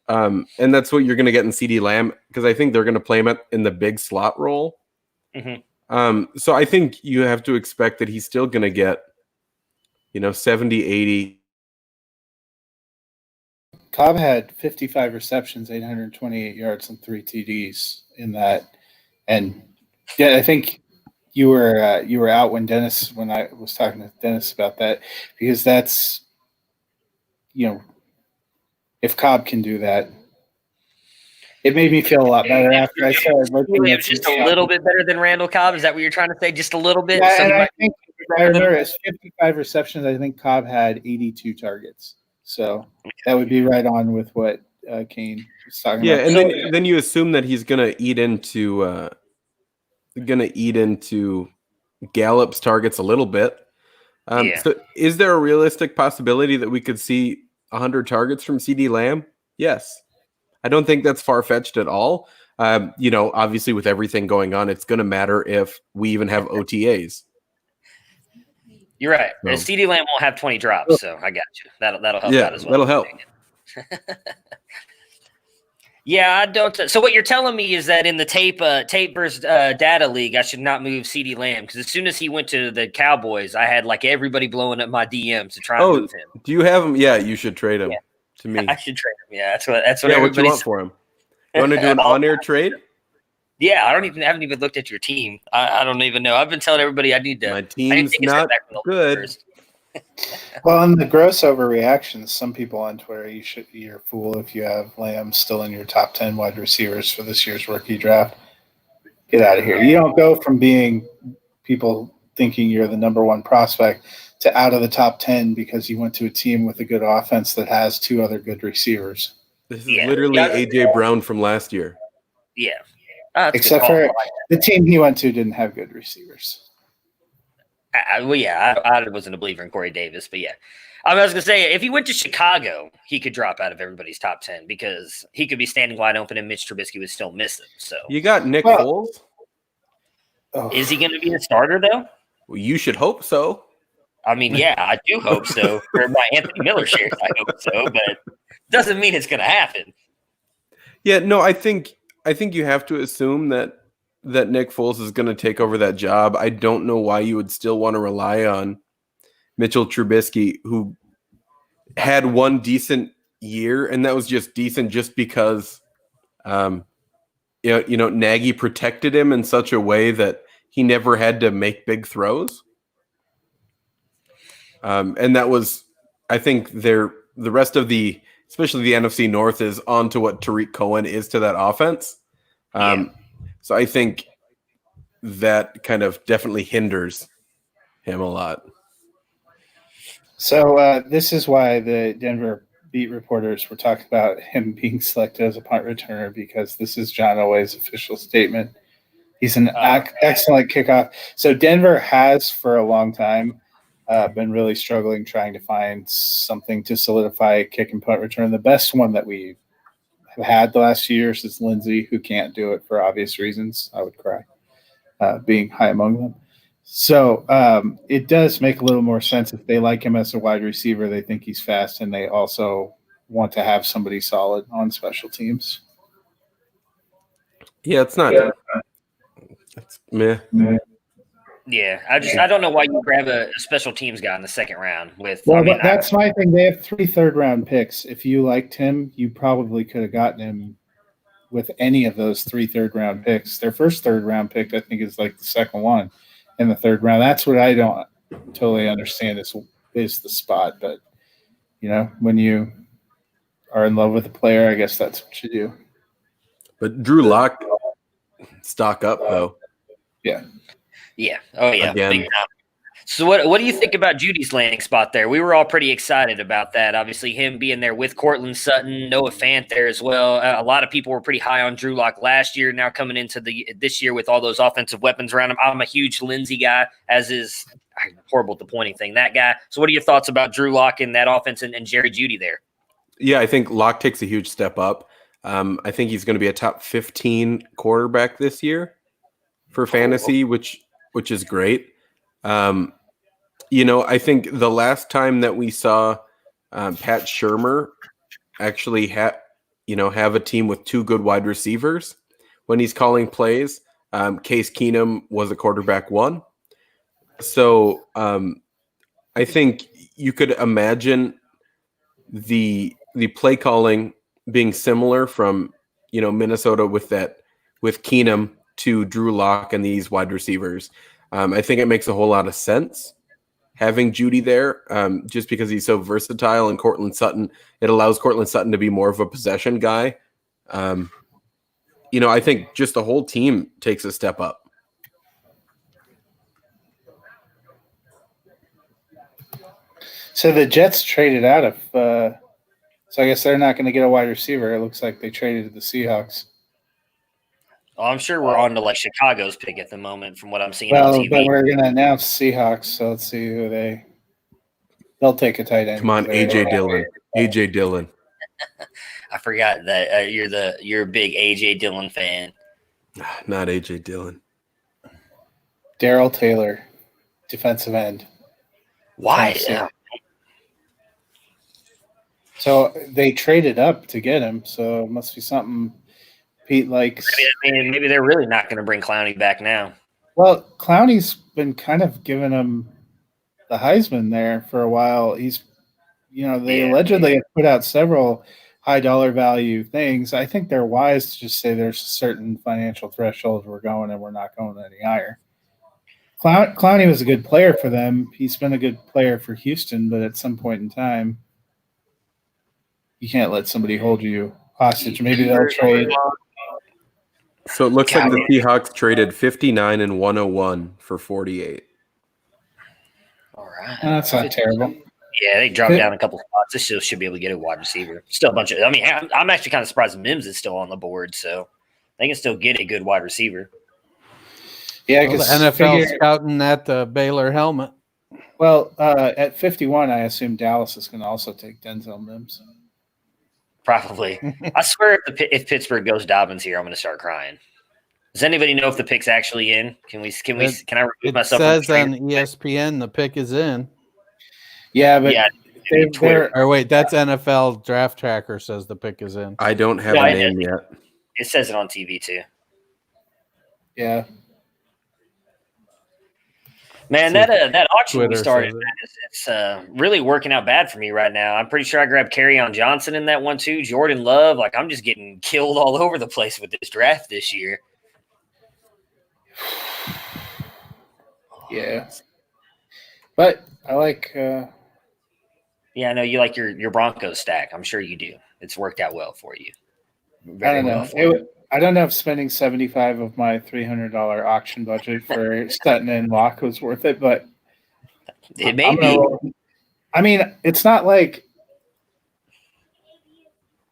And that's what you're going to get in CD Lamb, because I think they're going to play him in the big slot role. Mm-hmm. So I think you have to expect that he's still going to get, 70, 80. Cobb had 55 receptions, 828 yards, and 3 TDs in that. And yeah, I think you were out when I was talking to Dennis about that, because that's, if Cobb can do that, it made me feel a lot better after I started looking at just a little bit better than Randall Cobb. Is that what you're trying to say? Just a little bit? Yeah, and I think there's 55 receptions. I think Cobb had 82 targets. So that would be right on with what Kane was talking about. Yeah, and then you assume that he's gonna eat into Gallup's targets a little bit. So is there a realistic possibility that we could see 100 targets from CD Lamb? Yes. I don't think that's far-fetched at all. Obviously with everything going on, it's going to matter if we even have OTAs. You're right. No. CD Lamb won't have 20 drops, so I got you. That'll help out as well. That'll help. Yeah, I don't. So what you're telling me is that in the tape versus data league, I should not move CD Lamb, because as soon as he went to the Cowboys, I had like everybody blowing up my DMs to try and move him. Do you have him? Yeah, you should trade him. Yeah. To me, I should trade him. Yeah, that's what. Yeah, what you want for him? You want to do an on-air trade? Yeah, I haven't even looked at your team. I don't even know. I've been telling everybody I need to. My team's not good. Well, in the gross overreactions, some people on Twitter, you're a fool if you have Lamb still in your top 10 wide receivers for this year's rookie draft. Get out of here. You don't go from being people thinking you're the number 1 prospect to out of the top 10 because you went to a team with a good offense that has 2 other good receivers. This is literally AJ Brown from last year. Yeah. Except for the team he went to didn't have good receivers. I wasn't a believer in Corey Davis, but yeah. I was going to say, if he went to Chicago, he could drop out of everybody's top 10 because he could be standing wide open and Mitch Trubisky would still miss him. So you got Nick Foles. Is he going to be a starter, though? Well, you should hope so. I mean, yeah, I do hope so. For my Anthony Miller shares, I hope so, but doesn't mean it's going to happen. Yeah, no, I think you have to assume that Nick Foles is going to take over that job. I don't know why you would still want to rely on Mitchell Trubisky, who had one decent year, and that was just decent just because Nagy protected him in such a way that he never had to make big throws. And that was, I think, the rest of especially the NFC North is on to what Tariq Cohen is to that offense. So I think that kind of definitely hinders him a lot. So this is why the Denver beat reporters were talking about him being selected as a punt returner, because this is John Elway's official statement. He's an excellent kickoff. So Denver has for a long time been really struggling trying to find something to solidify a kick and punt return. The best one that we have had the last few years is Lindsey, who can't do it for obvious reasons. I would cry being high among them. So it does make a little more sense if they like him as a wide receiver. They think he's fast, and they also want to have somebody solid on special teams. Yeah, it's not. It's meh. Yeah, I don't know why you grab a special teams guy in the second round with. Well, that's my thing. They have 3 third-round picks. If you liked him, you probably could have gotten him with any of those 3 third-round picks. Their first third-round pick, I think, is like the second one in the third round. That's what I don't totally understand is the spot. But, when you are in love with a player, I guess that's what you do. But Drew Lock, stock up, though. Yeah. Yeah. Oh, yeah. Again. Big time. So what do you think about Judy's landing spot there? We were all pretty excited about that. Obviously, him being there with Cortland Sutton, Noah Fant there as well. A lot of people were pretty high on Drew Lock last year. Now coming into this year with all those offensive weapons around him, I'm a huge Lindsey guy, as is horrible at the pointing thing, that guy. So what are your thoughts about Drew Lock in that offense and Jerry Jeudy there? Yeah, I think Lock takes a huge step up. I think he's going to be a top 15 quarterback this year for fantasy, which is great. I think the last time that we saw Pat Shurmur actually have a team with 2 good wide receivers when he's calling plays, Case Keenum was a quarterback 1. So I think you could imagine the play calling being similar from Minnesota with Keenum to Drew Lock and these wide receivers. I think it makes a whole lot of sense having Jeudy there, just because he's so versatile, and Cortland Sutton, it allows Cortland Sutton to be more of a possession guy. I think just the whole team takes a step up. So the Jets traded out of so I guess they're not going to get a wide receiver. It looks like they traded to the Seahawks. Oh, I'm sure we're on to like Chicago's pick at the moment from what I'm seeing Well, on TV. but we're going to announce Seahawks, so let's see who they'll take a tight end. Come on, AJ Dillon. AJ Dillon. I forgot that you're a big AJ Dillon fan. Not AJ Dillon. Darrell Taylor, defensive end. Why? So they traded up to get him, so it must be something Pete likes. Maybe they're really not going to bring Clowney back now. Well, Clowney's been kind of giving him the Heisman there for a while. He's, they allegedly have put out several high dollar value things. I think they're wise to just say there's a certain financial threshold we're going and we're not going any higher. Clowney was a good player for them. He's been a good player for Houston, but at some point in time, you can't let somebody hold you hostage. Maybe they'll trade. So it looks like the Seahawks traded 59 and 101 for 48. All right. That's not terrible. Yeah, they dropped down a couple spots. This should be able to get a wide receiver. Still a bunch of – I'm actually kind of surprised Mims is still on the board, so they can still get a good wide receiver. Yeah, the NFL scouting at the Baylor helmet. Well, at 51, I assume Dallas is going to also take Denzel Mims. Probably. I swear if Pittsburgh goes Dobbins here, I'm going to start crying. Does anybody know if the pick's actually in? Can I remove myself? It says on ESPN the pick is in. Yeah, but that's NFL Draft Tracker says the pick is in. I don't have a name yet. It says it on TV too. Yeah. Man, that auction Twitter we started, it's really working out bad for me right now. I'm pretty sure I grabbed Kerryon Johnson in that one too. Jordan Love, I'm just getting killed all over the place with this draft this year. Yeah, but I like. Yeah, I know you like your Broncos stack. I'm sure you do. It's worked out well for you. I don't know. I don't know if spending $75 of my $300 auction budget for Sutton and Locke was worth it, but it may be. It's not like.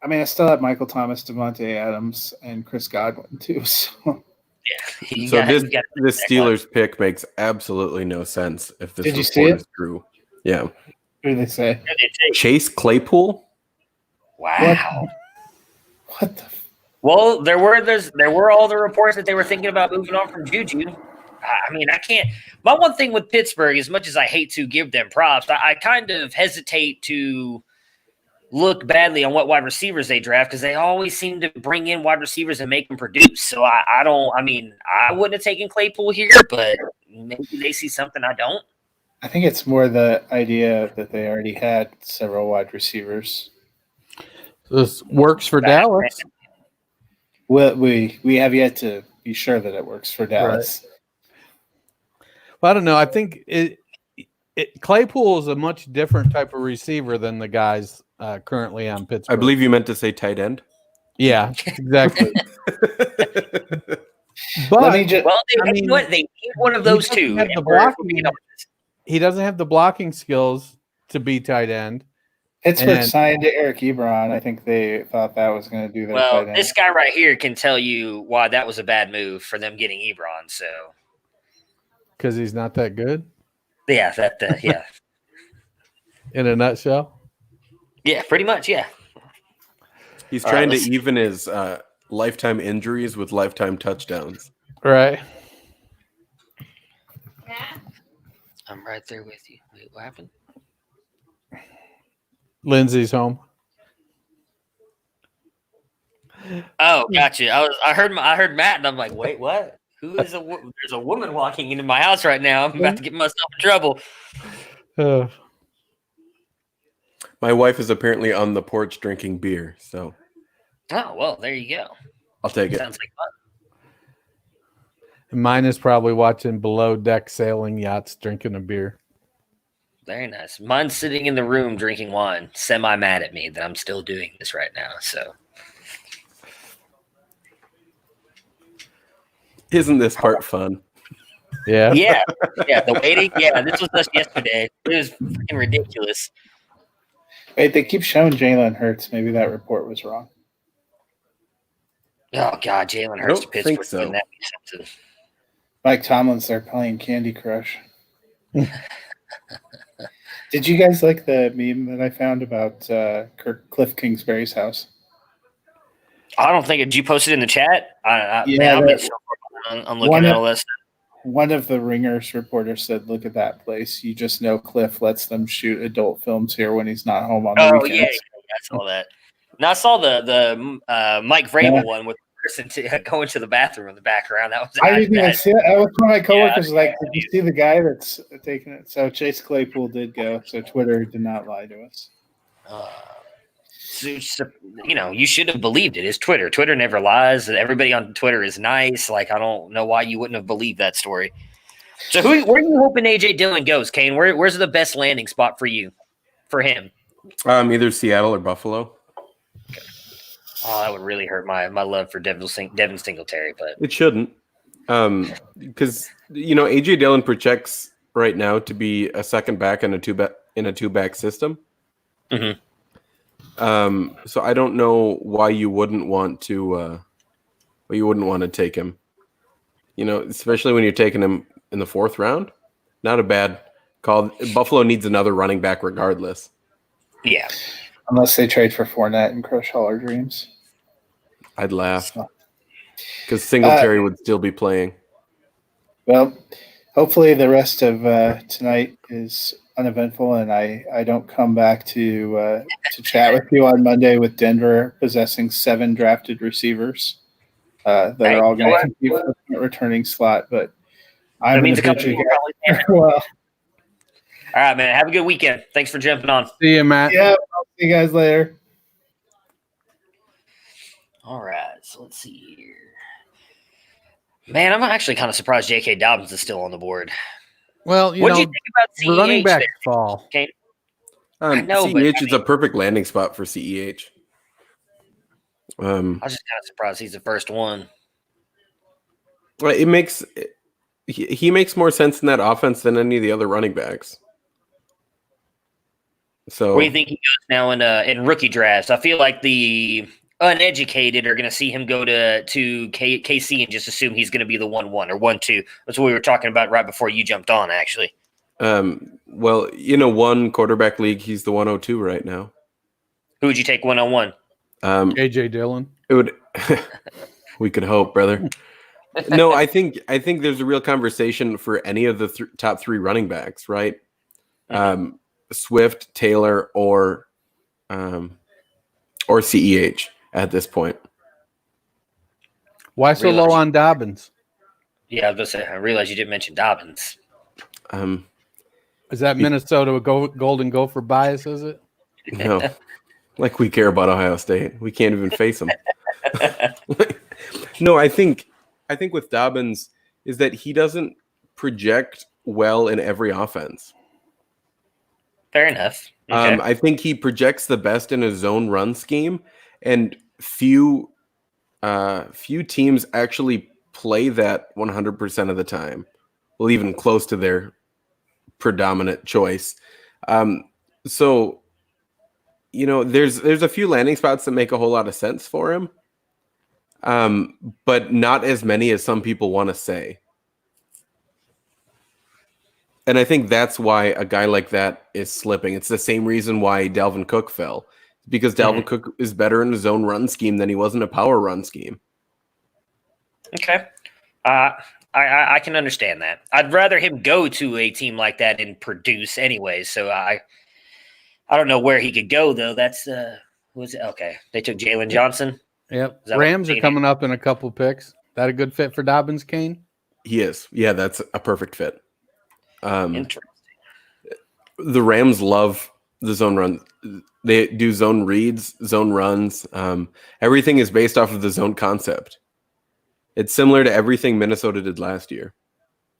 I still have Michael Thomas, Devontae Adams, and Chris Godwin too. So You So got- you got- this Steelers pick makes absolutely no sense if this Did you see report it? is true. Yeah. What do they say? Chase Claypool? Wow. What the? Well, there were all the reports that they were thinking about moving on from Juju. I mean, I can't. My one thing with Pittsburgh, as much as I hate to give them props, I kind of hesitate to look badly on what wide receivers they draft because they always seem to bring in wide receivers and make them produce. So I don't. I mean, I wouldn't have taken Claypool here, but maybe they see something I don't. I think it's more the idea that they already had several wide receivers. This works for Dallas. Well, we have yet to be sure that it works for Dallas. Well, I don't know. I think Claypool is a much different type of receiver than the guys currently on Pittsburgh. I believe you meant to say tight end. Yeah, exactly. But Let me just. Well, I mean, they need one of those he doesn't two. have the blocking. He doesn't have the blocking skills to be tight end. Pittsburgh And- signed Eric Ebron. I think they thought that was going to do their tight Well, end. this guy right here can tell you why that was a bad move for them getting Ebron. So Because he's not that good, yeah, yeah, in a nutshell. yeah, pretty much, yeah. He's All trying right, to even his lifetime injuries with lifetime touchdowns. Right. I'm right there with you. Wait, what happened? Lindsay's home. Oh, gotcha. I heard Matt, and I'm like, wait, what? Who is there's a woman walking into my house right now. I'm about to get myself in trouble. Uh, My wife is apparently on the porch drinking beer, so Oh well, there you go. I'll take it. Sounds like fun. mine is probably watching below deck sailing yachts, drinking a beer. Very nice. Mine's sitting in the room drinking wine, semi mad at me that I'm still doing this right now. So Isn't this part fun? Yeah. yeah, the waiting. Yeah, this was us yesterday. It was freaking ridiculous. Wait, they keep showing Jalen Hurts. Maybe that report was wrong. Oh God, Jalen I Hurts don't to Pittsburgh. think so. Wouldn't that be something? Mike Tomlin's there playing Candy Crush. Did you guys like the meme that I found about Cliff Kingsbury's house? I don't think. Did you post it in the chat? Yeah, Man, I've been that- so far on looking at all this. One of the Ringers reporters said, "Look at that place. You just know Cliff lets them shoot adult films here when he's not home on the Oh yeah, weekends." I saw that. And I saw the Mike Vrabel one with the person going to the bathroom in the background. That was I didn't even see it. That was one of my coworkers Yeah, like, "Did you see the guy that's taking it?" So Chase Claypool did go. So Twitter did not lie to us. You should have believed it. It's Twitter. Twitter never lies. Everybody on Twitter is nice. Like, I don't know why you wouldn't have believed that story. So where are you hoping AJ Dillon goes, Kane? Where's the best landing spot for him? Either Seattle or Buffalo. Oh, that would really hurt my love for Devin Singletary, but It shouldn't, because AJ Dillon projects right now to be a second back in a two back system. Mhm. So I don't know why you wouldn't want to take him. Especially when you're taking him in the 4th round. Not a bad call. Buffalo needs another running back regardless. yeah. Unless they trade for Fournette and crush all our dreams. I'd laugh because Singletary would still be playing. Well, hopefully the rest of tonight is uneventful, and I don't come back to chat with you on Monday with Denver possessing 7 drafted receivers that are all going to compete for the returning slot. But I'm That means a going couple to people pitch probably. well. All right, man. Have a good weekend. Thanks for jumping on. See you, Matt. Yeah, I'll see you guys later. All right, so let's see here. Man, I'm actually kind of surprised J.K. Dobbins is still on the board. Well, What did you think about CEH running back there? fall. I know, but CEH is a perfect landing spot for CEH. I was just kind of surprised he's the first one. Well, he makes more sense in that offense than any of the other running backs. So Where do you think he goes now in rookie drafts? I feel like the uneducated are going to see him go to KC and just assume he's going to be the 1-1 or 1-2. That's what we were talking about right before you jumped on, actually. Well, in a one quarterback league, he's the 102 right now. Who would you take 1-on-1? AJ Dillon. It would. We could hope, brother. No, I think there's a real conversation for any of the top three running backs, right? Mhm. Swift, Taylor, or CEH at this point. Why so low on Dobbins? Yeah, I was going to say, I realized you didn't mention Dobbins. Is that Minnesota Golden Gopher bias, is it? No. Like we care about Ohio State. We can't even face them. No, I think with Dobbins is that he doesn't project well in every offense. Fair enough. Okay. I think he projects the best in a zone run scheme, and few teams actually play that 100% of the time. Well, even close to their predominant choice. So, there's a few landing spots that make a whole lot of sense for him, but not as many as some people want to say. And I think that's why a guy like that is slipping. It's the same reason why Dalvin Cook fell, because Dalvin Cook is better in a zone run scheme than he was in a power run scheme. Okay. I can understand that. I'd rather him go to a team like that and produce anyway. So I don't know where he could go though. That's was it? Okay. They took Jalen Johnson. Yep. Rams are coming up in a couple picks. That a good fit for Dobbins, Kane? He is. Yeah, that's a perfect fit. Interesting. The Rams love the zone run. They do zone reads, zone runs. Everything is based off of the zone concept. It's similar to everything Minnesota did last year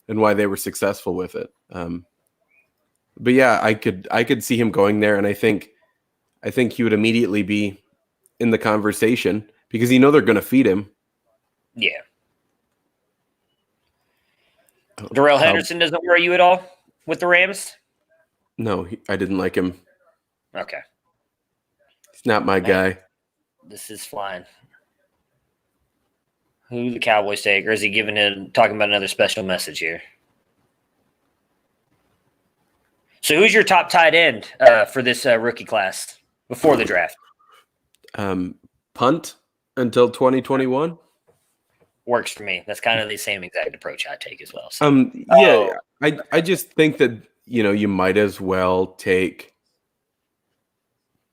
and why they were successful with it. But yeah, I could see him going there, and I think he would immediately be in the conversation because they're going to feed him. Yeah. Darrell Henderson doesn't worry you at all with the Rams? No, I didn't like him. Okay. He's not my guy. This is flying. Who the Cowboys take, or is he talking about another special message here? So who's your top tight end for this rookie class before the draft? Punt until 2021. Works for me. That's kind of the same exact approach I take as well. So. I just think that you might as well take.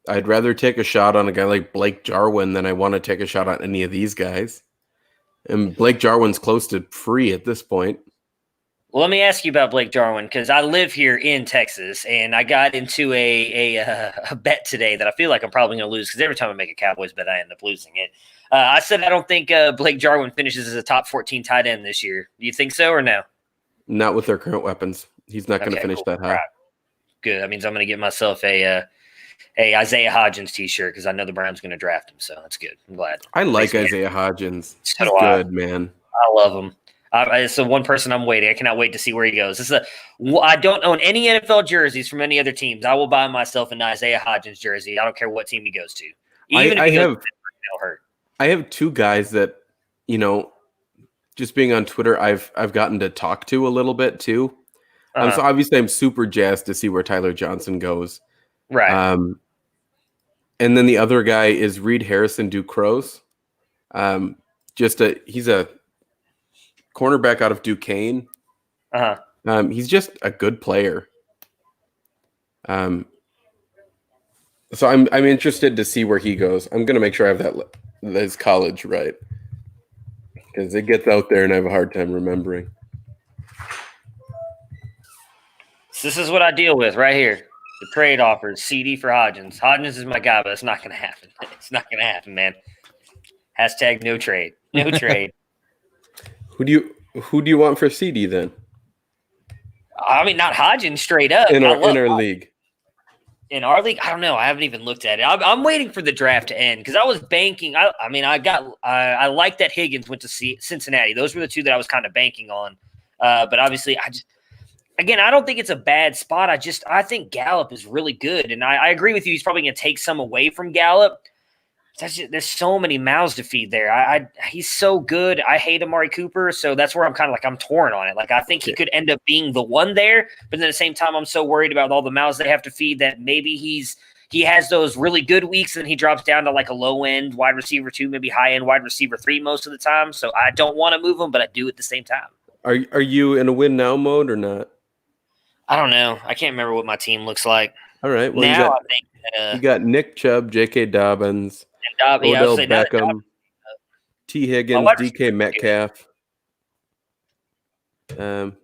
I'd rather take a shot on a guy like Blake Jarwin than I want to take a shot on any of these guys. And Blake Jarwin's close to free at this point. Well, let me ask you about Blake Jarwin, because I live here in Texas, and I got into a bet today that I feel like I'm probably going to lose, because every time I make a Cowboys bet, I end up losing it. I said I don't think Blake Jarwin finishes as a top 14 tight end this year. Do you think so or no? Not with their current weapons. He's not going to finish that high. Right. Good. That means I'm going to get myself a Isaiah Hodgins t-shirt because I know the Browns going to draft him, so that's good. I'm glad. I like Isaiah Hodgins. He's good, man. I love him. It's the one person I'm waiting. I cannot wait to see where he goes. I don't own any NFL jerseys from any other teams. I will buy myself an Isaiah Hodgins jersey. I don't care what team he goes to. Even if he goes to Pittsburgh, it'll hurt. I have two guys that, just being on Twitter, I've gotten to talk to a little bit too. So obviously I'm super jazzed to see where Tyler Johnson goes. Right. And then the other guy is Reed Harrison Ducros. He's a cornerback out of Duquesne. He's just a good player. So I'm interested to see where he goes. I'm going to make sure I have his college right, because it gets out there and I have a hard time remembering. So this is what I deal with right here. The trade offers, CD for Hodgins. Hodgins is my guy, but it's not going to happen. It's not going to happen, man. Hashtag no trade. No trade. Who do you want for CD then? I mean, not Hodgins straight up. In our league. In our league, I don't know. I haven't even looked at it. I'm waiting for the draft to end because I was banking. I like that Higgins went to Cincinnati. Those were the two that I was kind of banking on. But obviously, I don't think it's a bad spot. I think Gallup is really good. And I agree with you. He's probably going to take some away from Gallup. there's so many mouths to feed there. He's so good. I hate Amari Cooper, so that's where I'm kind of like I'm torn on it. Like I think he could end up being the one there, but then at the same time, I'm so worried about all the mouths they have to feed that maybe he has those really good weeks and he drops down to like a low end wide receiver 2, maybe high end wide receiver 3 most of the time. So I don't want to move him, but I do at the same time. Are you in a win now mode or not? I don't know. I can't remember what my team looks like. All right. Well, now I think you got Nick Chubb, J.K. Dobbins, Odell Beckham, T. Higgins, DK Metcalf,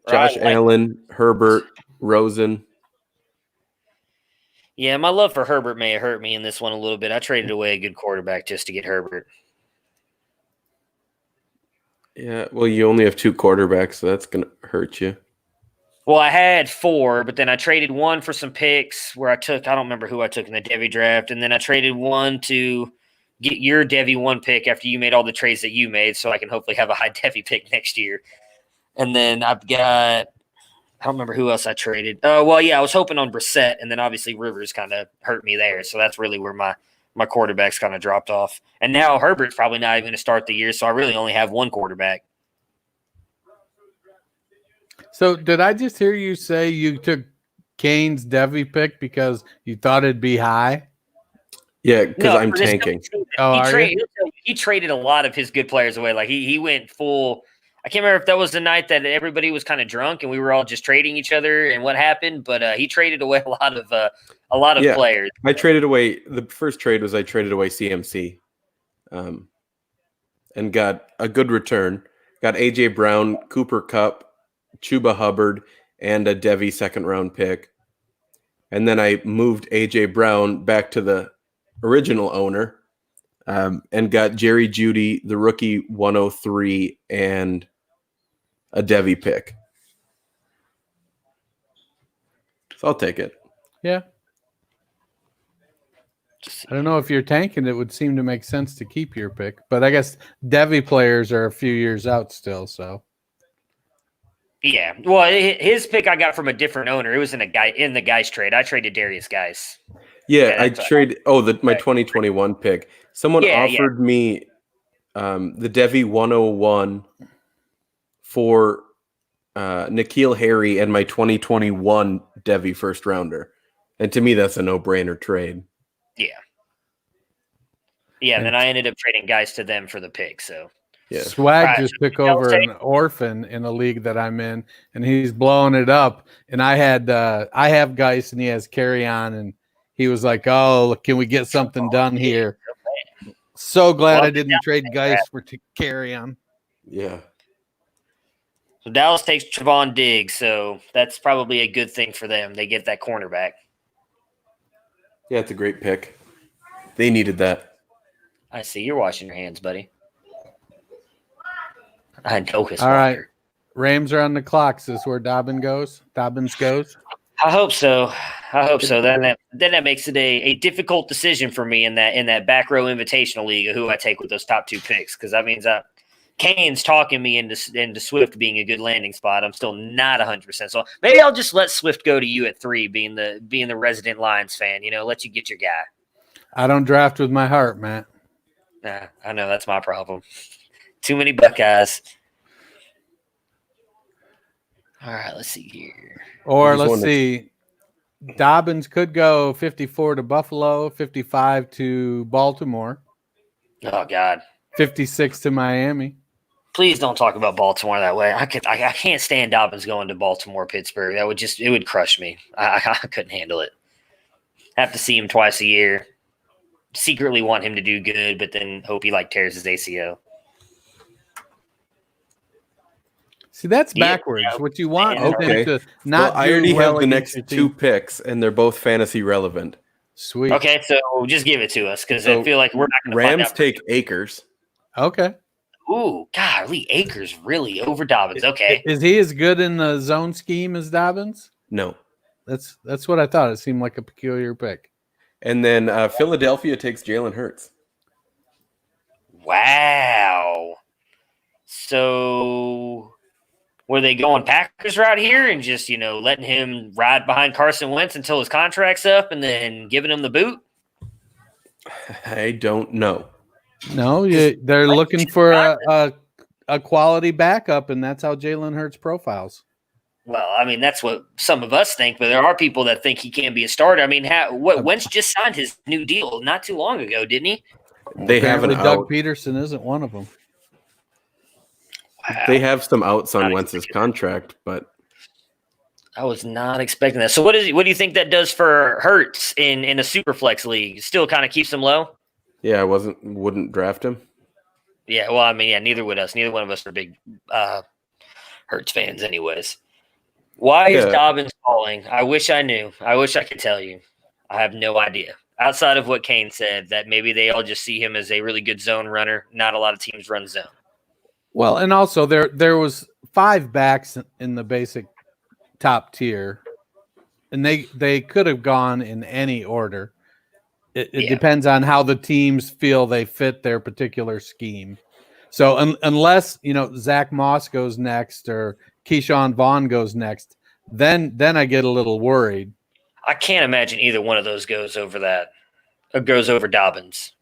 Josh Allen, Herbert, Rosen. Yeah, my love for Herbert may have hurt me in this one a little bit. I traded away a good quarterback just to get Herbert. Yeah, well, you only have 2 quarterbacks, so that's going to hurt you. Well, I had 4, but then I traded 1 for some picks where I don't remember who I took in the Devy draft, and then I traded 1 to get your Devy 1 pick after you made all the trades that you made so I can hopefully have a high Devy pick next year. And then I've got – I don't remember who else I traded. I was hoping on Brissett, and then obviously Rivers kind of hurt me there, so that's really where my quarterbacks kind of dropped off. And now Herbert's probably not even going to start the year, so I really only have 1 quarterback. So did I just hear you say you took Kane's Devy pick because you thought it'd be high? Yeah, because I'm tanking. He traded a lot of his good players away. Like he went full. I can't remember if that was the night that everybody was kind of drunk and we were all just trading each other and what happened. But he traded away a lot of players. I traded away. The first trade was I traded away CMC, and got a good return. Got AJ Brown, Cooper Kupp, Chuba Hubbard, and a Devy second-round pick. And then I moved A.J. Brown back to the original owner and got Jerry Jeudy, the rookie 103, and a Devy pick. So I'll take it. Yeah. I don't know if you're tanking, it would seem to make sense to keep your pick. But I guess Devy players are a few years out still, so. Yeah, well, his pick I got from a different owner. It was in the Geis trade. I traded Darius Geis. Yeah, I traded. My 2021 pick. Someone offered me the Devy 101 for N'Keal Harry and my 2021 Devy first rounder, and to me that's a no-brainer trade. Yeah. And then I ended up trading Geis to them for the pick. So. Yeah. Swag just took over an orphan in a league that I'm in, and he's blowing it up. And I have Geis, and he has Carry On, and he was like, "Oh, can we get something done here?" So glad I didn't trade Geis for Carry On. Yeah. So Dallas takes Trevon Diggs, so that's probably a good thing for them. They get that cornerback. Yeah, it's a great pick. They needed that. I see. You're washing your hands, buddy. I know his All right. Rams are on the clock. Is this where Dobbins goes? I hope so. Then that makes it a difficult decision for me in that back row invitational league of who I take with those top 2 picks, because that means Kane's talking me into Swift being a good landing spot. I'm still not 100%. So maybe I'll just let Swift go to you at 3, being the resident Lions fan. Let you get your guy. I don't draft with my heart, Matt. Nah, I know that's my problem. Too many Buckeyes. All right, let's see here. Or let's see. Dobbins could go 54 to Buffalo, 55 to Baltimore. Oh, God. 56 to Miami. Please don't talk about Baltimore that way. I can't stand Dobbins going to Baltimore, Pittsburgh. It would crush me. I couldn't handle it. Have to see him twice a year. Secretly want him to do good, but then hope he tears his ACL. See, that's backwards. What you want is to not. I already have the next 2 picks, and they're both fantasy relevant. Sweet. Okay, so just give it to us because I feel like we're not going to Rams take Akers. Okay. Ooh, golly, Akers really over Dobbins. Okay. Is he as good in the zone scheme as Dobbins? No. That's what I thought. It seemed like a peculiar pick. And then Philadelphia takes Jalen Hurts. Wow. So were they going Packers route here and just, letting him ride behind Carson Wentz until his contract's up and then giving him the boot? I don't know. No, they're looking for a quality backup, and that's how Jalen Hurts profiles. Well, I mean, that's what some of us think, but there are people that think he can't be a starter. I mean, Wentz just signed his new deal not too long ago, didn't he? They have an Apparently, Doug out. Peterson isn't one of them. Wow. They have some outs on Not Wentz's expecting contract, but I was not expecting that. So what do you think that does for Hurts in a super flex league? Still kind of keeps him low? yeah, I wouldn't draft him. Yeah, well, I mean, yeah, neither would us. Neither one of us are big Hurts fans anyways. Why is Yeah. Dobbins calling? I wish I knew. I wish I could tell you. I have no idea. Outside of what Kane said, that maybe they all just see him as a really good zone runner. Not a lot of teams run zone. Well, and also there was 5 backs in the basic top tier, and they could have gone in any order. It depends on how the teams feel they fit their particular scheme. So unless Zach Moss goes next or Keyshawn Vaughn goes next, then I get a little worried. I can't imagine either one of those goes over that. Or goes over Dobbins.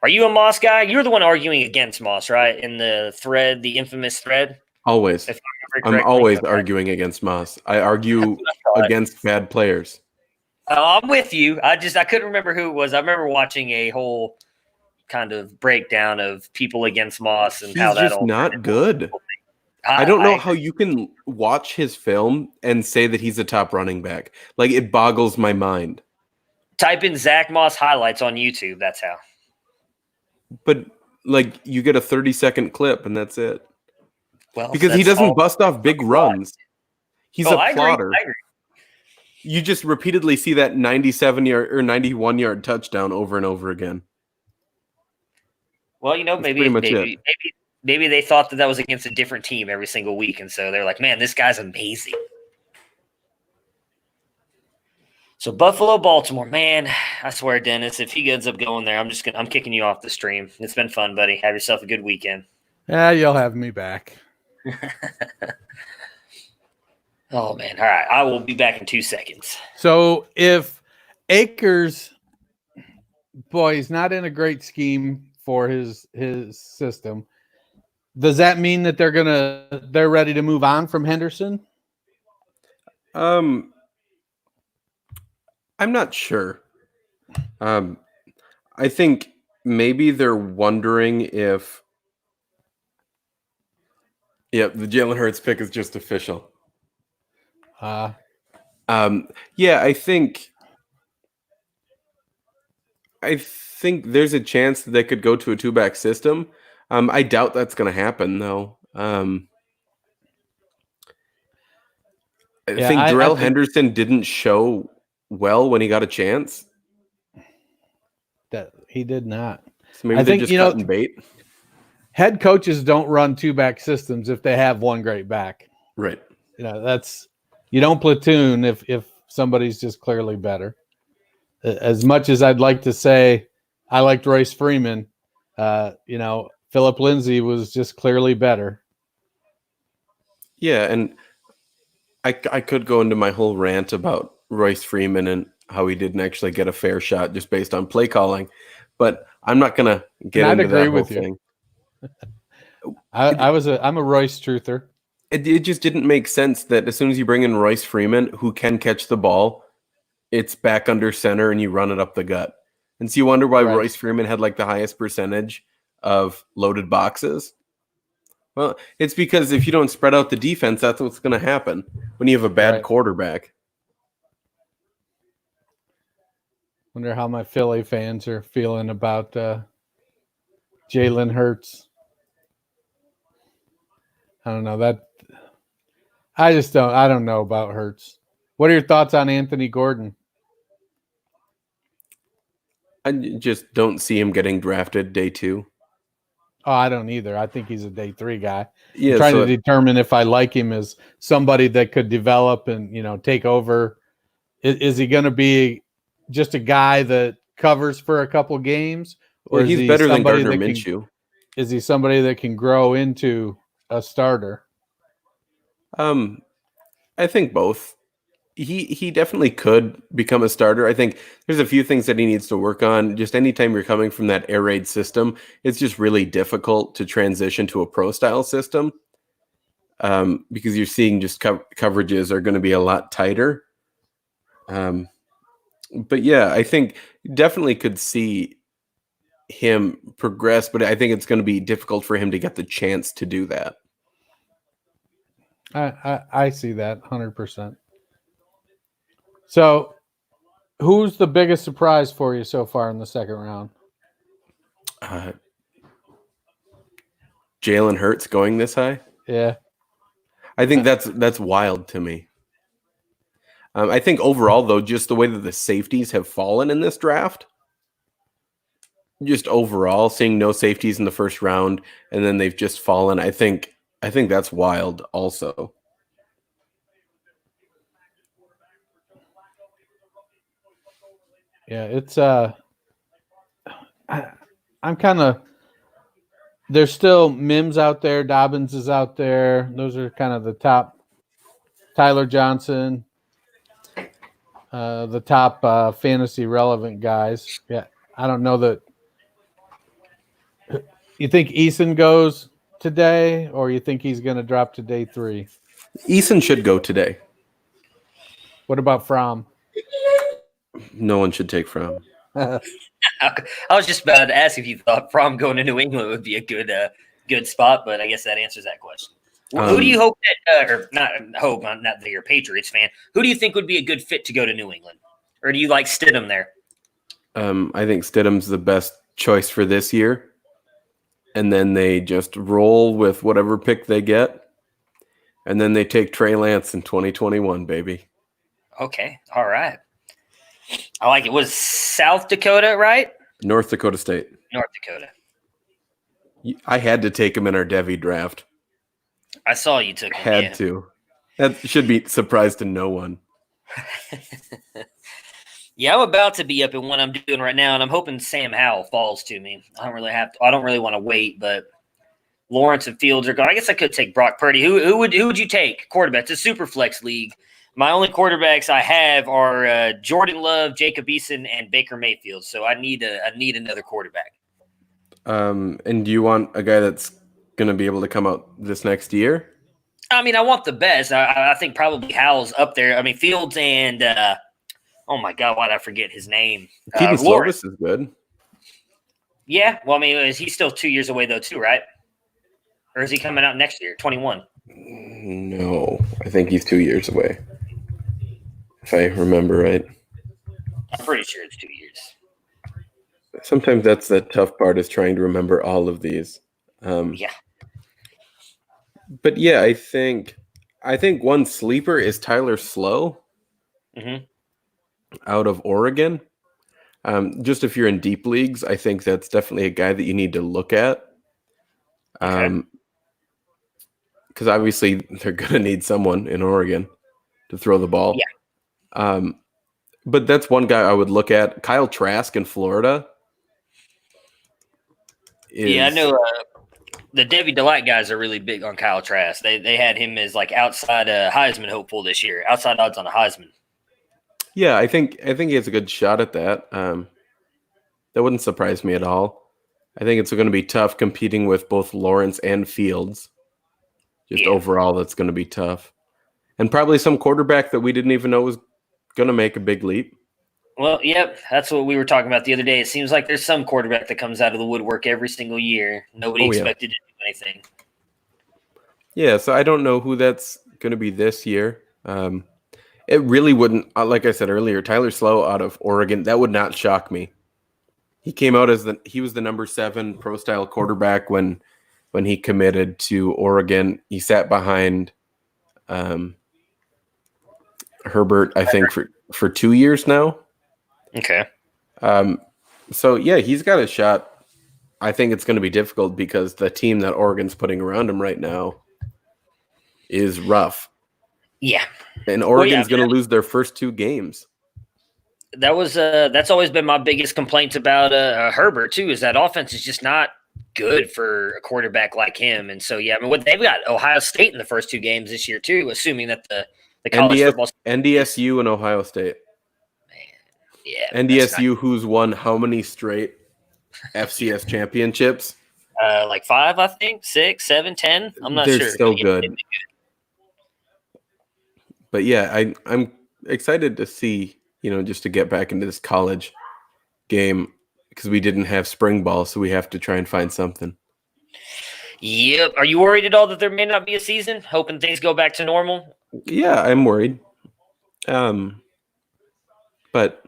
Are you a Moss guy? You're the one arguing against Moss, right? In the thread, the infamous thread. Always. If I remember I'm correctly. always Okay. arguing against Moss. I argue thought. against bad players. Oh, I'm with you. I couldn't remember who it was. I remember watching a whole kind of breakdown of people against Moss and He's how that just all not good. I don't know how you can watch his film and say that he's a top running back. Like, it boggles my mind. type in Zach Moss highlights on YouTube. That's how. But like, you get a 30-second clip and that's it. Well, Because he that's doesn't all- bust off big runs. He's Oh, a I agree. plotter. I agree. You just repeatedly see that 97-yard or 91-yard touchdown over and over again. Well, That's maybe pretty much it. maybe they thought that was against a different team every single week, and so they're like, "Man, this guy's amazing." So Buffalo, Baltimore, man, I swear, Dennis, if he ends up going there, I'm kicking you off the stream. It's been fun, buddy. Have yourself a good weekend. Yeah, you'll have me back. Oh man, all right, I will be back in 2 seconds. So if Akers, boy, he's not in a great scheme for his system. Does that mean that they're ready to move on from Henderson? I'm not sure. I think maybe they're wondering if the Jalen Hurts pick is just official. Yeah, I think there's a chance that they could go to a 2-back system. I doubt that's going to happen, though. I think Darrell Henderson didn't show well when he got a chance. That he did not. So maybe they're just cutting bait. Head coaches don't run 2-back systems if they have one great back. Right. You don't platoon if somebody's just clearly better. As much as I'd like to say I liked Royce Freeman, Philip Lindsay was just clearly better. Yeah, and I could go into my whole rant about Royce Freeman and how he didn't actually get a fair shot just based on play calling, but I'm not going to get into that whole thing. I'm a Royce truther. It just didn't make sense that as soon as you bring in Royce Freeman, who can catch the ball, it's back under center and you run it up the gut. And so you wonder why Royce Freeman had like the highest percentage of loaded boxes. Well, it's because if you don't spread out the defense, that's what's going to happen when you have a bad quarterback. Wonder how my Philly fans are feeling about Jalen Hurts. I don't know I don't know about Hurts. What are your thoughts on Anthony Gordon? I just don't see him getting drafted day 2. Oh, I don't either. I think he's a day 3 guy. Yeah, I'm trying to determine if I like him as somebody that could develop and take over. Is he going to be just a guy that covers for a couple games? Or well, he's better than Gardner Minshew. Is he somebody that can grow into a starter? I think both. He definitely could become a starter. I think there's a few things that he needs to work on. Just anytime you're coming from that air raid system, it's just really difficult to transition to a pro style system because you're seeing just coverages are going to be a lot tighter. But yeah, I think definitely could see him progress, but I think it's going to be difficult for him to get the chance to do that. I see that 100%. So, who's the biggest surprise for you so far in the second round? Jalen Hurts going this high? Yeah. I think that's wild to me. I think overall, though, just the way that the safeties have fallen in this draft, just overall seeing no safeties in the first round and then they've just fallen. I think that's wild also. Yeah, it's I'm kind of there's still Mims out there, Dobbins is out there. Those are kind of the top. Tyler Johnson, the top fantasy relevant guys. Yeah, I don't know that. You think Eason goes today, or you think he's going to drop to day 3? Eason should go today. What about Fromm? No one should take Fromm. I was just about to ask if you thought Fromm going to New England would be a good spot, but I guess that answers that question. Who do you hope that, or not hope, not that you're a Patriots fan, who do you think would be a good fit to go to New England? Or do you like Stidham there? I think Stidham's the best choice for this year. And then they just roll with whatever pick they get. And then they take Trey Lance in 2021, baby. Okay. All right. I like it. Was South Dakota, right? North Dakota State. North Dakota. I had to take him in our Devi draft. I saw you took him. Had to. That should be a surprise to no one. Yeah, I'm about to be up in what I'm doing right now, and I'm hoping Sam Howell falls to me. I don't really want to wait, but Lawrence and Fields are gone. I guess I could take Brock Purdy. Who would you take? Quarterback. It's a super flex league. My only quarterbacks I have are Jordan Love, Jacob Eason, and Baker Mayfield. So I need another quarterback. And do you want a guy that's going to be able to come out this next year? I mean, I want the best. I think probably Howell's up there. I mean, Fields and oh my God, why did I forget his name? Keaton Slovis is good. Yeah, well, I mean, he's still 2 years away though, too, right? Or is he coming out next year, 21? No, I think he's 2 years away, if I remember right. I'm pretty sure it's 2 years. Sometimes that's the tough part, is trying to remember all of these. Yeah. But yeah, I think one sleeper is Tyler Slow out of Oregon. Just if you're in deep leagues, I think that's definitely a guy that you need to look at. Because obviously they're going to need someone in Oregon to throw the ball. Yeah. But that's one guy I would look at. Kyle Trask in Florida. Yeah, I know the Debbie Delight guys are really big on Kyle Trask. They had him as like outside Heisman hopeful this year. Outside odds on a Heisman. Yeah, I think he has a good shot at that. That wouldn't surprise me at all. I think it's going to be tough competing with both Lawrence and Fields. Overall, that's going to be tough. And probably some quarterback that we didn't even know was going to make a big leap. Well, yep, that's what we were talking about the other day. It seems like there's some quarterback that comes out of the woodwork every single year. Nobody expected to do anything. Yeah, so I don't know who that's going to be this year. It really wouldn't, like I said earlier, Tyler Slow out of Oregon, that would not shock me. He came out as he was the number 7 pro style quarterback when he committed to Oregon. He sat behind Herbert, I think, for 2 years now. Okay. So yeah, he's got a shot. I think it's going to be difficult because the team that Oregon's putting around him right now is rough. Yeah. And Oregon's going to lose their first 2 games. That's always been my biggest complaints about Herbert too, is that offense is just not good for a quarterback like him. And so, yeah, I mean, they've got Ohio State in the first 2 games this year too, assuming that the college football. NDSU and Ohio State. Yeah, NDSU, who's won how many straight FCS championships? Like 5, I think, 6, 7, 10. I'm not They're sure. so good. But yeah, I'm excited to see, just to get back into this college game because we didn't have spring ball, so we have to try and find something. Yep. Are you worried at all that there may not be a season? Hoping things go back to normal? Yeah, I'm worried. But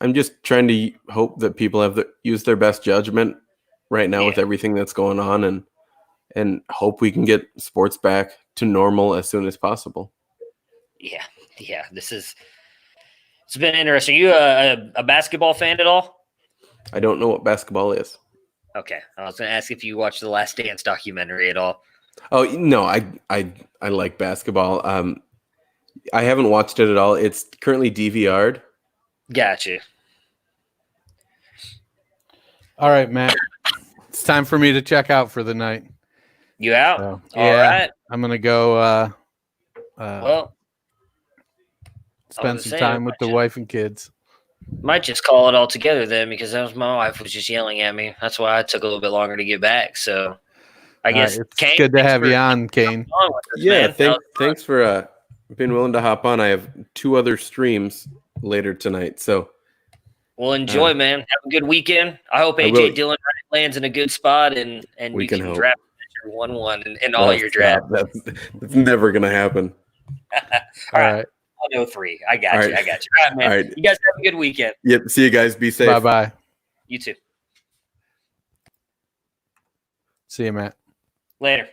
I'm just trying to hope that people use their best judgment right now with everything that's going on, and hope we can get sports back to normal as soon as possible. Yeah. It's been interesting. You a basketball fan at all? I don't know what basketball is. Okay, I was going to ask if you watched the Last Dance documentary at all. Oh no, I like basketball. I haven't watched it at all. It's currently DVR'd. Gotcha. All right, Matt. It's time for me to check out for the night. You out? So, All right. I'm gonna go. Well, spend some time with the wife and kids. Might just call it all together then, because that was my wife was just yelling at me. That's why I took a little bit longer to get back. So I guess it's Kane, good to have you on, Kane. Thanks for being willing to hop on. I have 2 other streams later tonight, so well, enjoy, man. Have a good weekend. I hope AJ Dillon lands in a good spot, and we you can can draft your 1-1 and all your drafts. That's never gonna happen. All right. 103. I got you. All right, man. All right. You guys have a good weekend. Yep. See you guys. Be safe. Bye-bye. You too. See you, Matt. Later.